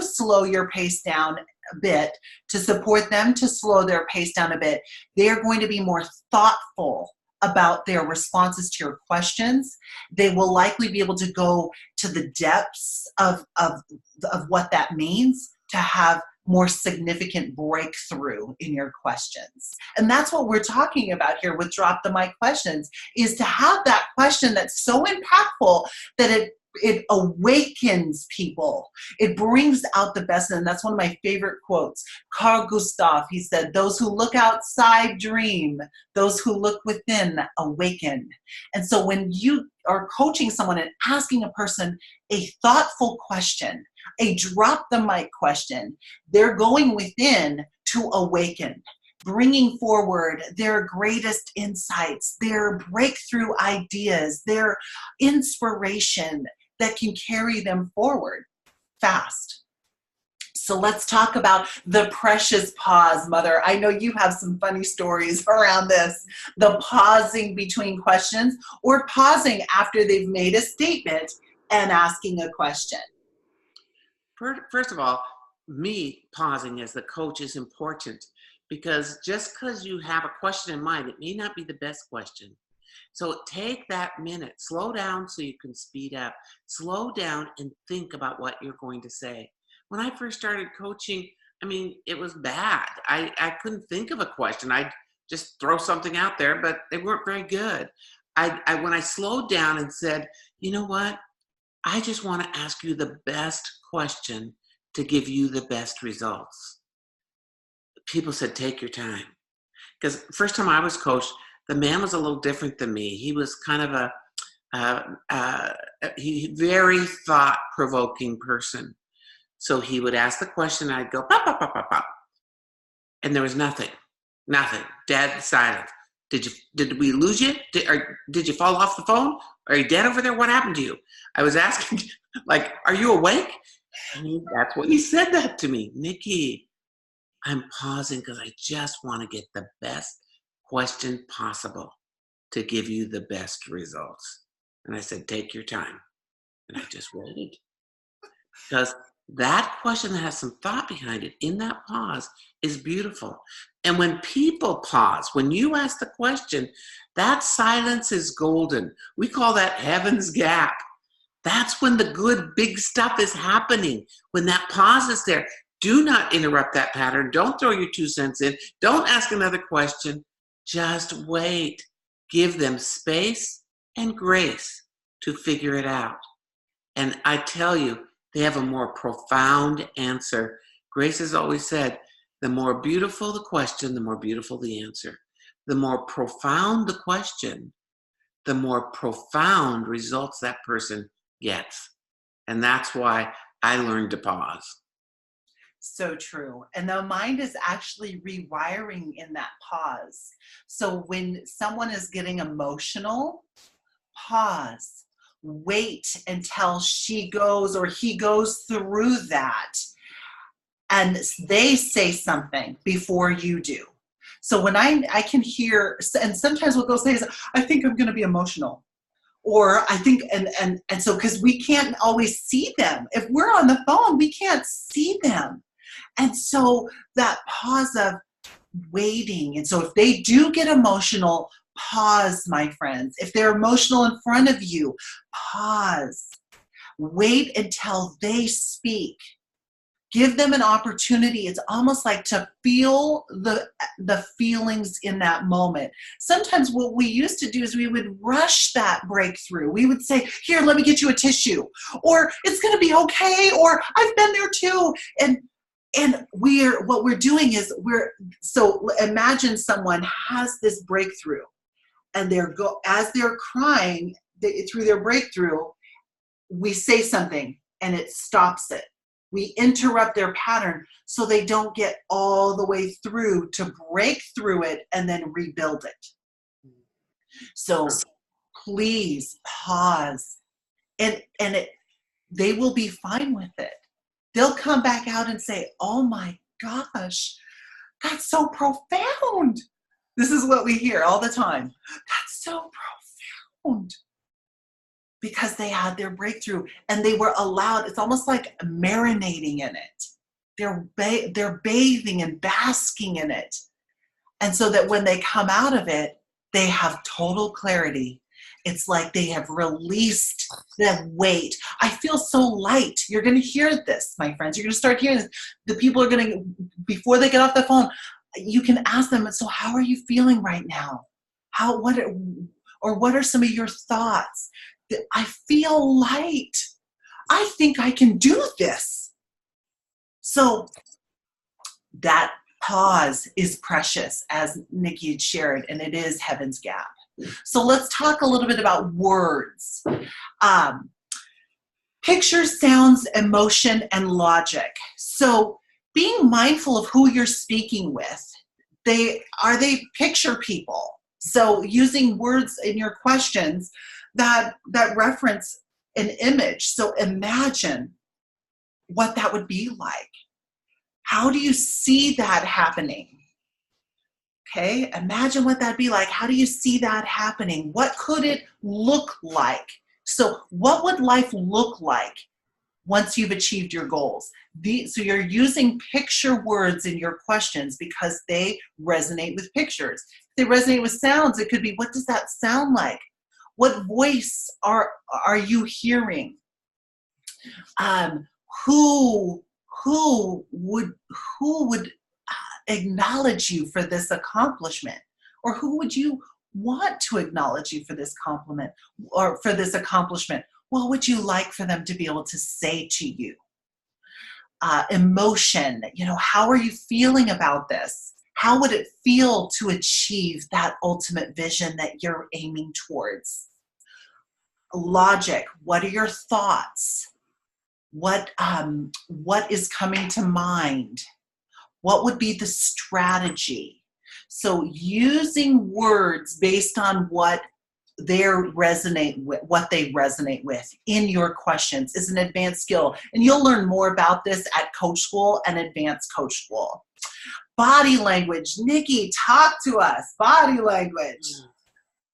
slow your pace down a bit to support them to slow their pace down a bit, they're going to be more thoughtful about their responses to your questions. They will likely be able to go to the depths of what that means to have more significant breakthrough in your questions. And that's what we're talking about here with Drop the Mic questions, is to have that question that's so impactful that it awakens people. It brings out the best. And that's one of my favorite quotes. Carl Gustav, he said, those who look outside dream, those who look within awaken. And so when you are coaching someone and asking a person a thoughtful question, a drop the mic question, they're going within to awaken, bringing forward their greatest insights, their breakthrough ideas, their inspiration that can carry them forward fast. So let's talk about the precious pause, Mother. I know you have some funny stories around this. The pausing between questions, or pausing after they've made a statement and asking a question. First of all, me pausing as the coach is important, because just because you have a question in mind, it may not be the best question. So take that minute, slow down so you can speed up. Slow down and think about what you're going to say. When I first started coaching, I mean, it was bad. I couldn't think of a question. I'd just throw something out there, but they weren't very good. When I slowed down and said, you know what? I just want to ask you the best question to give you the best results. People said, take your time. Because first time I was coached, the man was a little different than me. He was kind of he very thought-provoking person. So he would ask the question, and I'd go, pop, pop, pop, pop, pop. And there was nothing, dead silent. Did we lose you? Did you fall off the phone? Are you dead over there? What happened to you? I was asking, like, are you awake? And that's what he said that to me. Nikki, I'm pausing because I just want to get the best question possible to give you the best results. And I said, take your time. And I just waited. Because that question that has some thought behind it in that pause is beautiful. And when people pause, when you ask the question, that silence is golden. We call that heaven's gap. That's when the good big stuff is happening. When that pause is there, do not interrupt that pattern. Don't throw your 2 cents in. Don't ask another question. Just wait. Give them space and grace to figure it out. And I tell you, they have a more profound answer. Grace has always said, the more beautiful the question, the more beautiful the answer. The more profound the question, the more profound results that person gets. And that's why I learned to pause. So true. And the mind is actually rewiring in that pause. So when someone is getting emotional, pause. Wait until she goes or he goes through that and they say something before you do. So when I can hear, and sometimes what they'll say is, I think I'm going to be emotional. Or I think, and so, because we can't always see them. If we're on the phone, we can't see them. And so that pause of waiting. And so if they do get emotional, pause, my friends. If they're emotional in front of you, pause. Wait until they speak. Give them an opportunity. It's almost like to feel the feelings in that moment. Sometimes what we used to do is we would rush that breakthrough. We would say, here, let me get you a tissue. Or it's going to be okay. Or I've been there too. And what we're doing is so imagine someone has this breakthrough and as they're crying through their breakthrough, we say something and it stops it. We interrupt their pattern so they don't get all the way through to break through it and then rebuild it. So please pause and they will be fine with it. They'll come back out and say, oh my gosh, that's so profound. This is what we hear all the time. That's so profound. Because they had their breakthrough and they were allowed, it's almost like marinating in it. They're bathing and basking in it. And so that when they come out of it, they have total clarity. It's like they have released the weight. I feel so light. You're going to hear this, my friends. You're going to start hearing this. The people are going to, before they get off the phone, you can ask them, so how are you feeling right now? What are some of your thoughts? I feel light. I think I can do this. So that pause is precious, as Nikki had shared, and it is heaven's gap. So let's talk a little bit about words. Pictures, sounds, emotion, and logic. So being mindful of who you're speaking with. Are they picture people? So using words in your questions that reference an image. So imagine what that would be like. How do you see that happening? Okay, imagine what that'd be like. How do you see that happening? What could it look like? So what would life look like once you've achieved your goals. So you're using picture words in your questions because they resonate with pictures. If they resonate with sounds, it could be, what does that sound like? What voice are you hearing? Who would acknowledge you for this accomplishment? Or who would you want to acknowledge you for this compliment or for this accomplishment? What would you like for them to be able to say to you? Emotion, how are you feeling about this? How would it feel to achieve that ultimate vision that you're aiming towards? Logic, what are your thoughts? What is coming to mind? What would be the strategy? So using words based on what they resonate with in your questions is an advanced skill. And you'll learn more about this at Coach School and Advanced Coach School. Body language. Nikki, talk to us. Body language.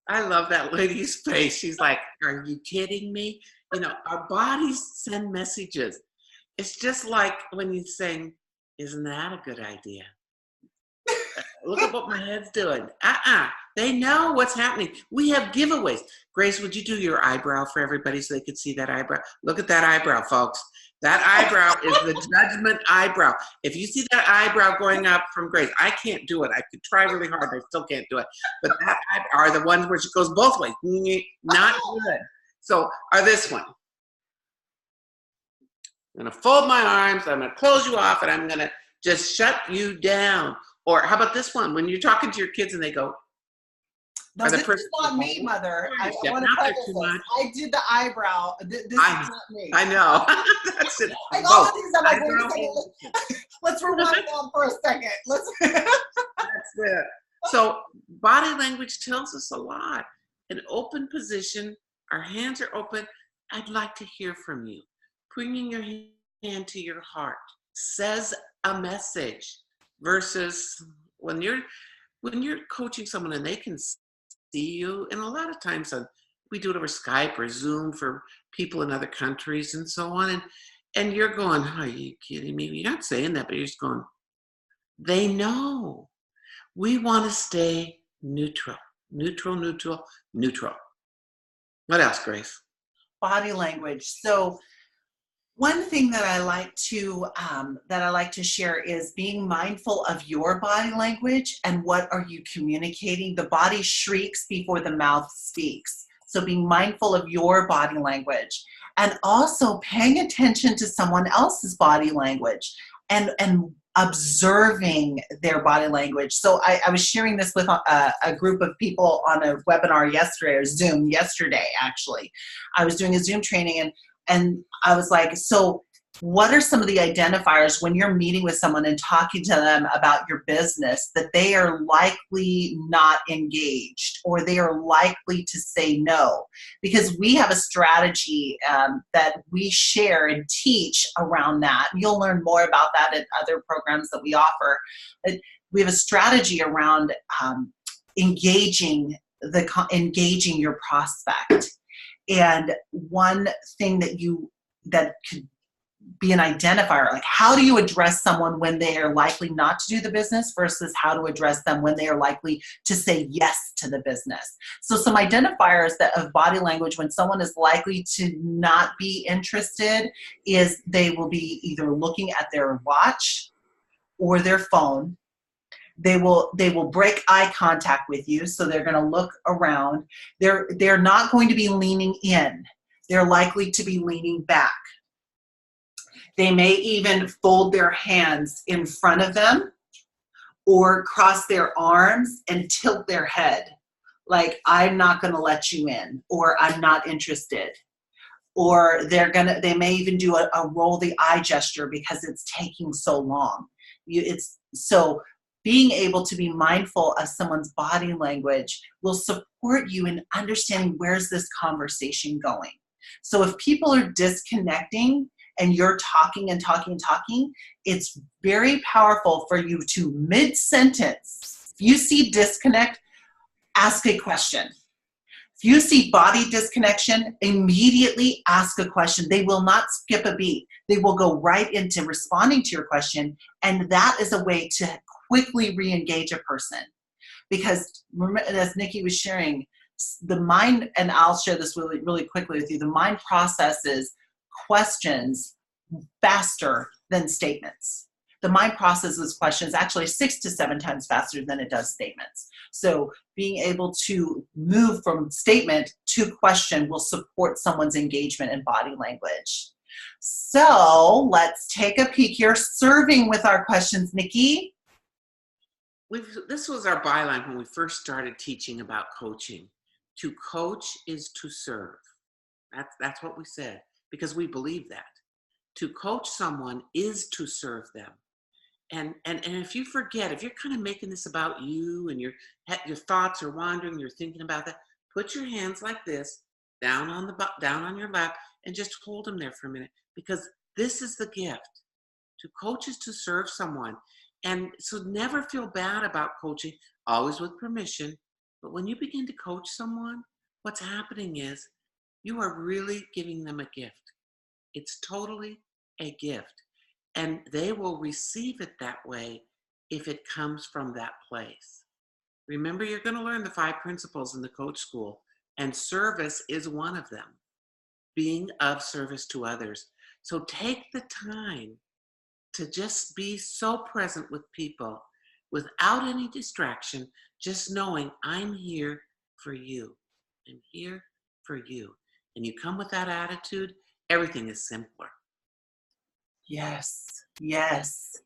I love that lady's face. She's like, are you kidding me? Our bodies send messages. It's just like when you sing, isn't that a good idea? Look at what my head's doing. They know what's happening. We have giveaways. Grace, would you do your eyebrow for everybody so they could see that eyebrow? Look at that eyebrow, folks. That eyebrow is the judgment eyebrow. If you see that eyebrow going up from Grace, I can't do it. I could try really hard, but I still can't do it. But that eyebrow are the ones where she goes both ways. Not good. So, or this one. I'm going to fold my arms. I'm going to close you off, and I'm going to just shut you down. Or how about this one? When you're talking to your kids and they go, no, this is not me, Mother. I want to preface this. I did the eyebrow. This is not me. I know. That's it. Like all the things I'm like, wait a second. Let's rewind down for a second. That's it. So body language tells us a lot. An open position, our hands are open. I'd like to hear from you. Bringing your hand to your heart says a message versus when you're coaching someone and they can see you, and a lot of times we do it over Skype or Zoom for people in other countries and so on, and you're going, are you kidding me? You're not saying that, but you're just going, they know. We want to stay neutral. What else, Grace? Body language. So one thing that I like to share is being mindful of your body language and what are you communicating. The body shrieks before the mouth speaks. So being mindful of your body language and also paying attention to someone else's body language and observing their body language. So I was sharing this with a group of people on a webinar yesterday, or Zoom yesterday, actually. I was doing a Zoom training and I was like, so what are some of the identifiers when you're meeting with someone and talking to them about your business that they are likely not engaged or they are likely to say no? Because we have a strategy that we share and teach around that. You'll learn more about that in other programs that we offer. We have a strategy around engaging your prospect. And one thing that could be an identifier, like how do you address someone when they are likely not to do the business versus how to address them when they are likely to say yes to the business. So some identifiers of body language when someone is likely to not be interested is they will be either looking at their watch or their phone. They will break eye contact with you, so they're going to look around. They're not going to be leaning in. They're likely to be leaning back. They may even fold their hands in front of them or cross their arms and tilt their head, like I'm not going to let you in, or I'm not interested. Or they may even do a roll the eye gesture because it's taking so long. So being able to be mindful of someone's body language will support you in understanding where's this conversation going. So if people are disconnecting and you're talking and talking and talking, it's very powerful for you to mid-sentence, if you see disconnect, ask a question. If you see body disconnection, immediately ask a question. They will not skip a beat. They will go right into responding to your question. And that is a way to quickly re-engage a person. Because as Nikki was sharing, the mind, and I'll share this really, really quickly with you, the mind processes questions faster than statements. The mind processes questions actually 6 to 7 times faster than it does statements. So being able to move from statement to question will support someone's engagement in body language. So let's take a peek here, serving with our questions, Nikki. This was our byline when we first started teaching about coaching. To coach is to serve. That's what we said, because we believe that. To coach someone is to serve them. And if you forget, if you're kind of making this about you and your thoughts are wandering, you're thinking about that, put your hands like this down on your lap and just hold them there for a minute, because this is the gift. To coach is to serve someone. And so never feel bad about coaching, always with permission. But when you begin to coach someone, what's happening is you are really giving them a gift. It's totally a gift. And they will receive it that way if it comes from that place. Remember, you're going to learn the 5 principles in the coach school, and service is one of them. Being of service to others. So take the time to just be so present with people without any distraction, just knowing I'm here for you. I'm here for you. And you come with that attitude, everything is simpler. Yes, yes,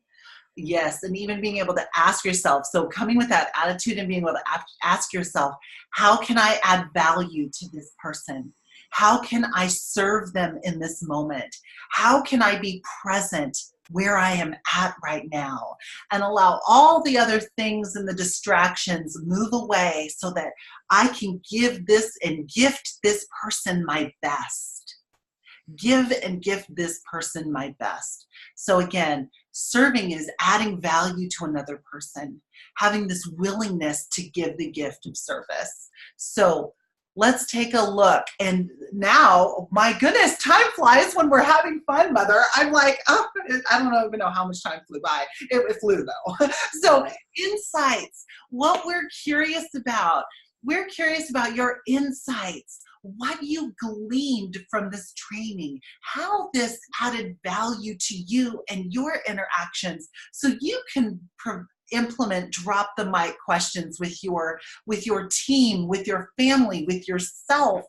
yes. And even being able to ask yourself, so coming with that attitude and being able to ask yourself, how can I add value to this person? How can I serve them in this moment? How can I be present where I am at right now, and allow all the other things and the distractions move away so that I can give this and gift this person my best. Give and gift this person my best. So again, serving is adding value to another person, having this willingness to give the gift of service. So let's take a look. And now, my goodness, time flies when we're having fun, Mother. I'm like, oh, I don't even know how much time flew by. It flew, though. So insights, what we're curious about your insights, what you gleaned from this training, how this added value to you and your interactions, so you can implement drop the mic questions with your team, with your family, with yourself.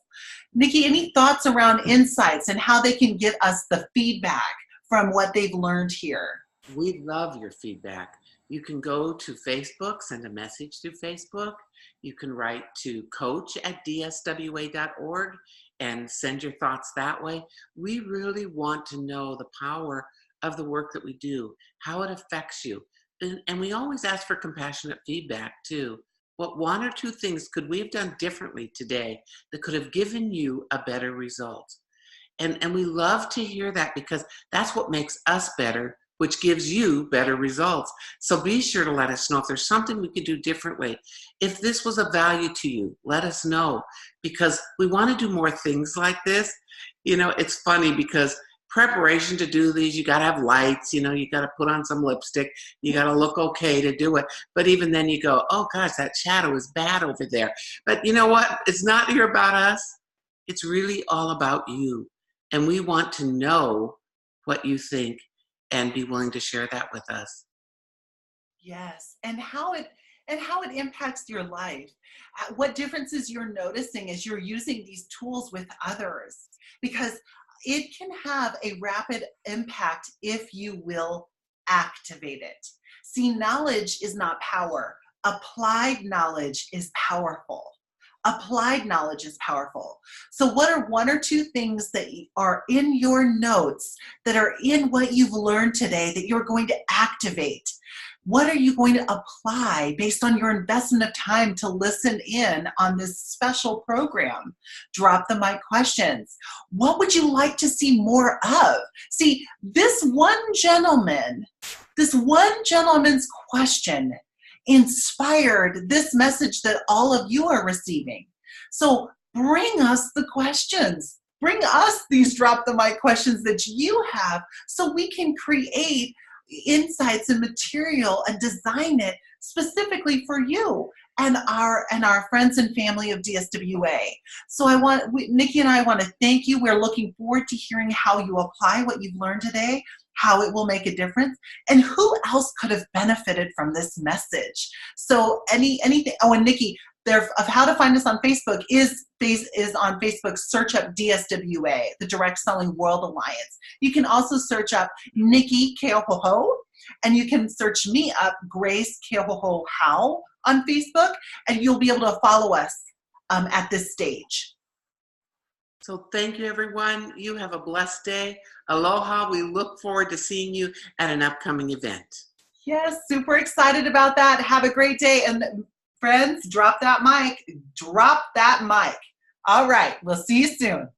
Nikki, any thoughts around insights and how they can get us the feedback from what they've learned here? We love your feedback. You can go to Facebook, send a message through Facebook. You can write to coach@dswa.org and send your thoughts that way. We really want to know the power of the work that we do, how it affects you. And we always ask for compassionate feedback too. What 1 or 2 things could we have done differently today that could have given you a better result? And we love to hear that, because that's what makes us better, which gives you better results. So be sure to let us know if there's something we could do differently. If this was of value to you, let us know, because we want to do more things like this. You know, it's funny because preparation to do these, you got to have lights, you got to put on some lipstick, you got to look okay to do it. But even then you go, oh gosh, that shadow is bad over there. But you know what? It's not here about us. It's really all about you. And we want to know what you think and be willing to share that with us. Yes, and how it impacts your life. What differences you're noticing as you're using these tools with others, because it can have a rapid impact if you will activate it. See, knowledge is not power. Applied knowledge is powerful. Applied knowledge is powerful. So what are 1 or 2 things that are in your notes, that are in what you've learned today, that you're going to activate? What are you going to apply based on your investment of time to listen in on this special program? Drop the mic questions. What would you like to see more of? See, this one gentleman's question inspired this message that all of you are receiving. So bring us the questions. Bring us these drop the mic questions that you have so we can create insights and material and design it specifically for you and our friends and family of DSWA. So Nikki and I want to thank you. We're looking forward to hearing how you apply what you've learned today, how it will make a difference, and who else could have benefited from this message. So anything. Oh, and Nikki, there of how to find us on Facebook is on Facebook. Search up DSWA, the Direct Selling World Alliance. You can also search up Nikki Keohoho, and you can search me up, Grace Keohoho How, on Facebook, and you'll be able to follow us at this stage. So thank you, everyone. You have a blessed day. Aloha. We look forward to seeing you at an upcoming event. Yes, super excited about that. Have a great day. And friends, drop that mic. Drop that mic. All right, we'll see you soon.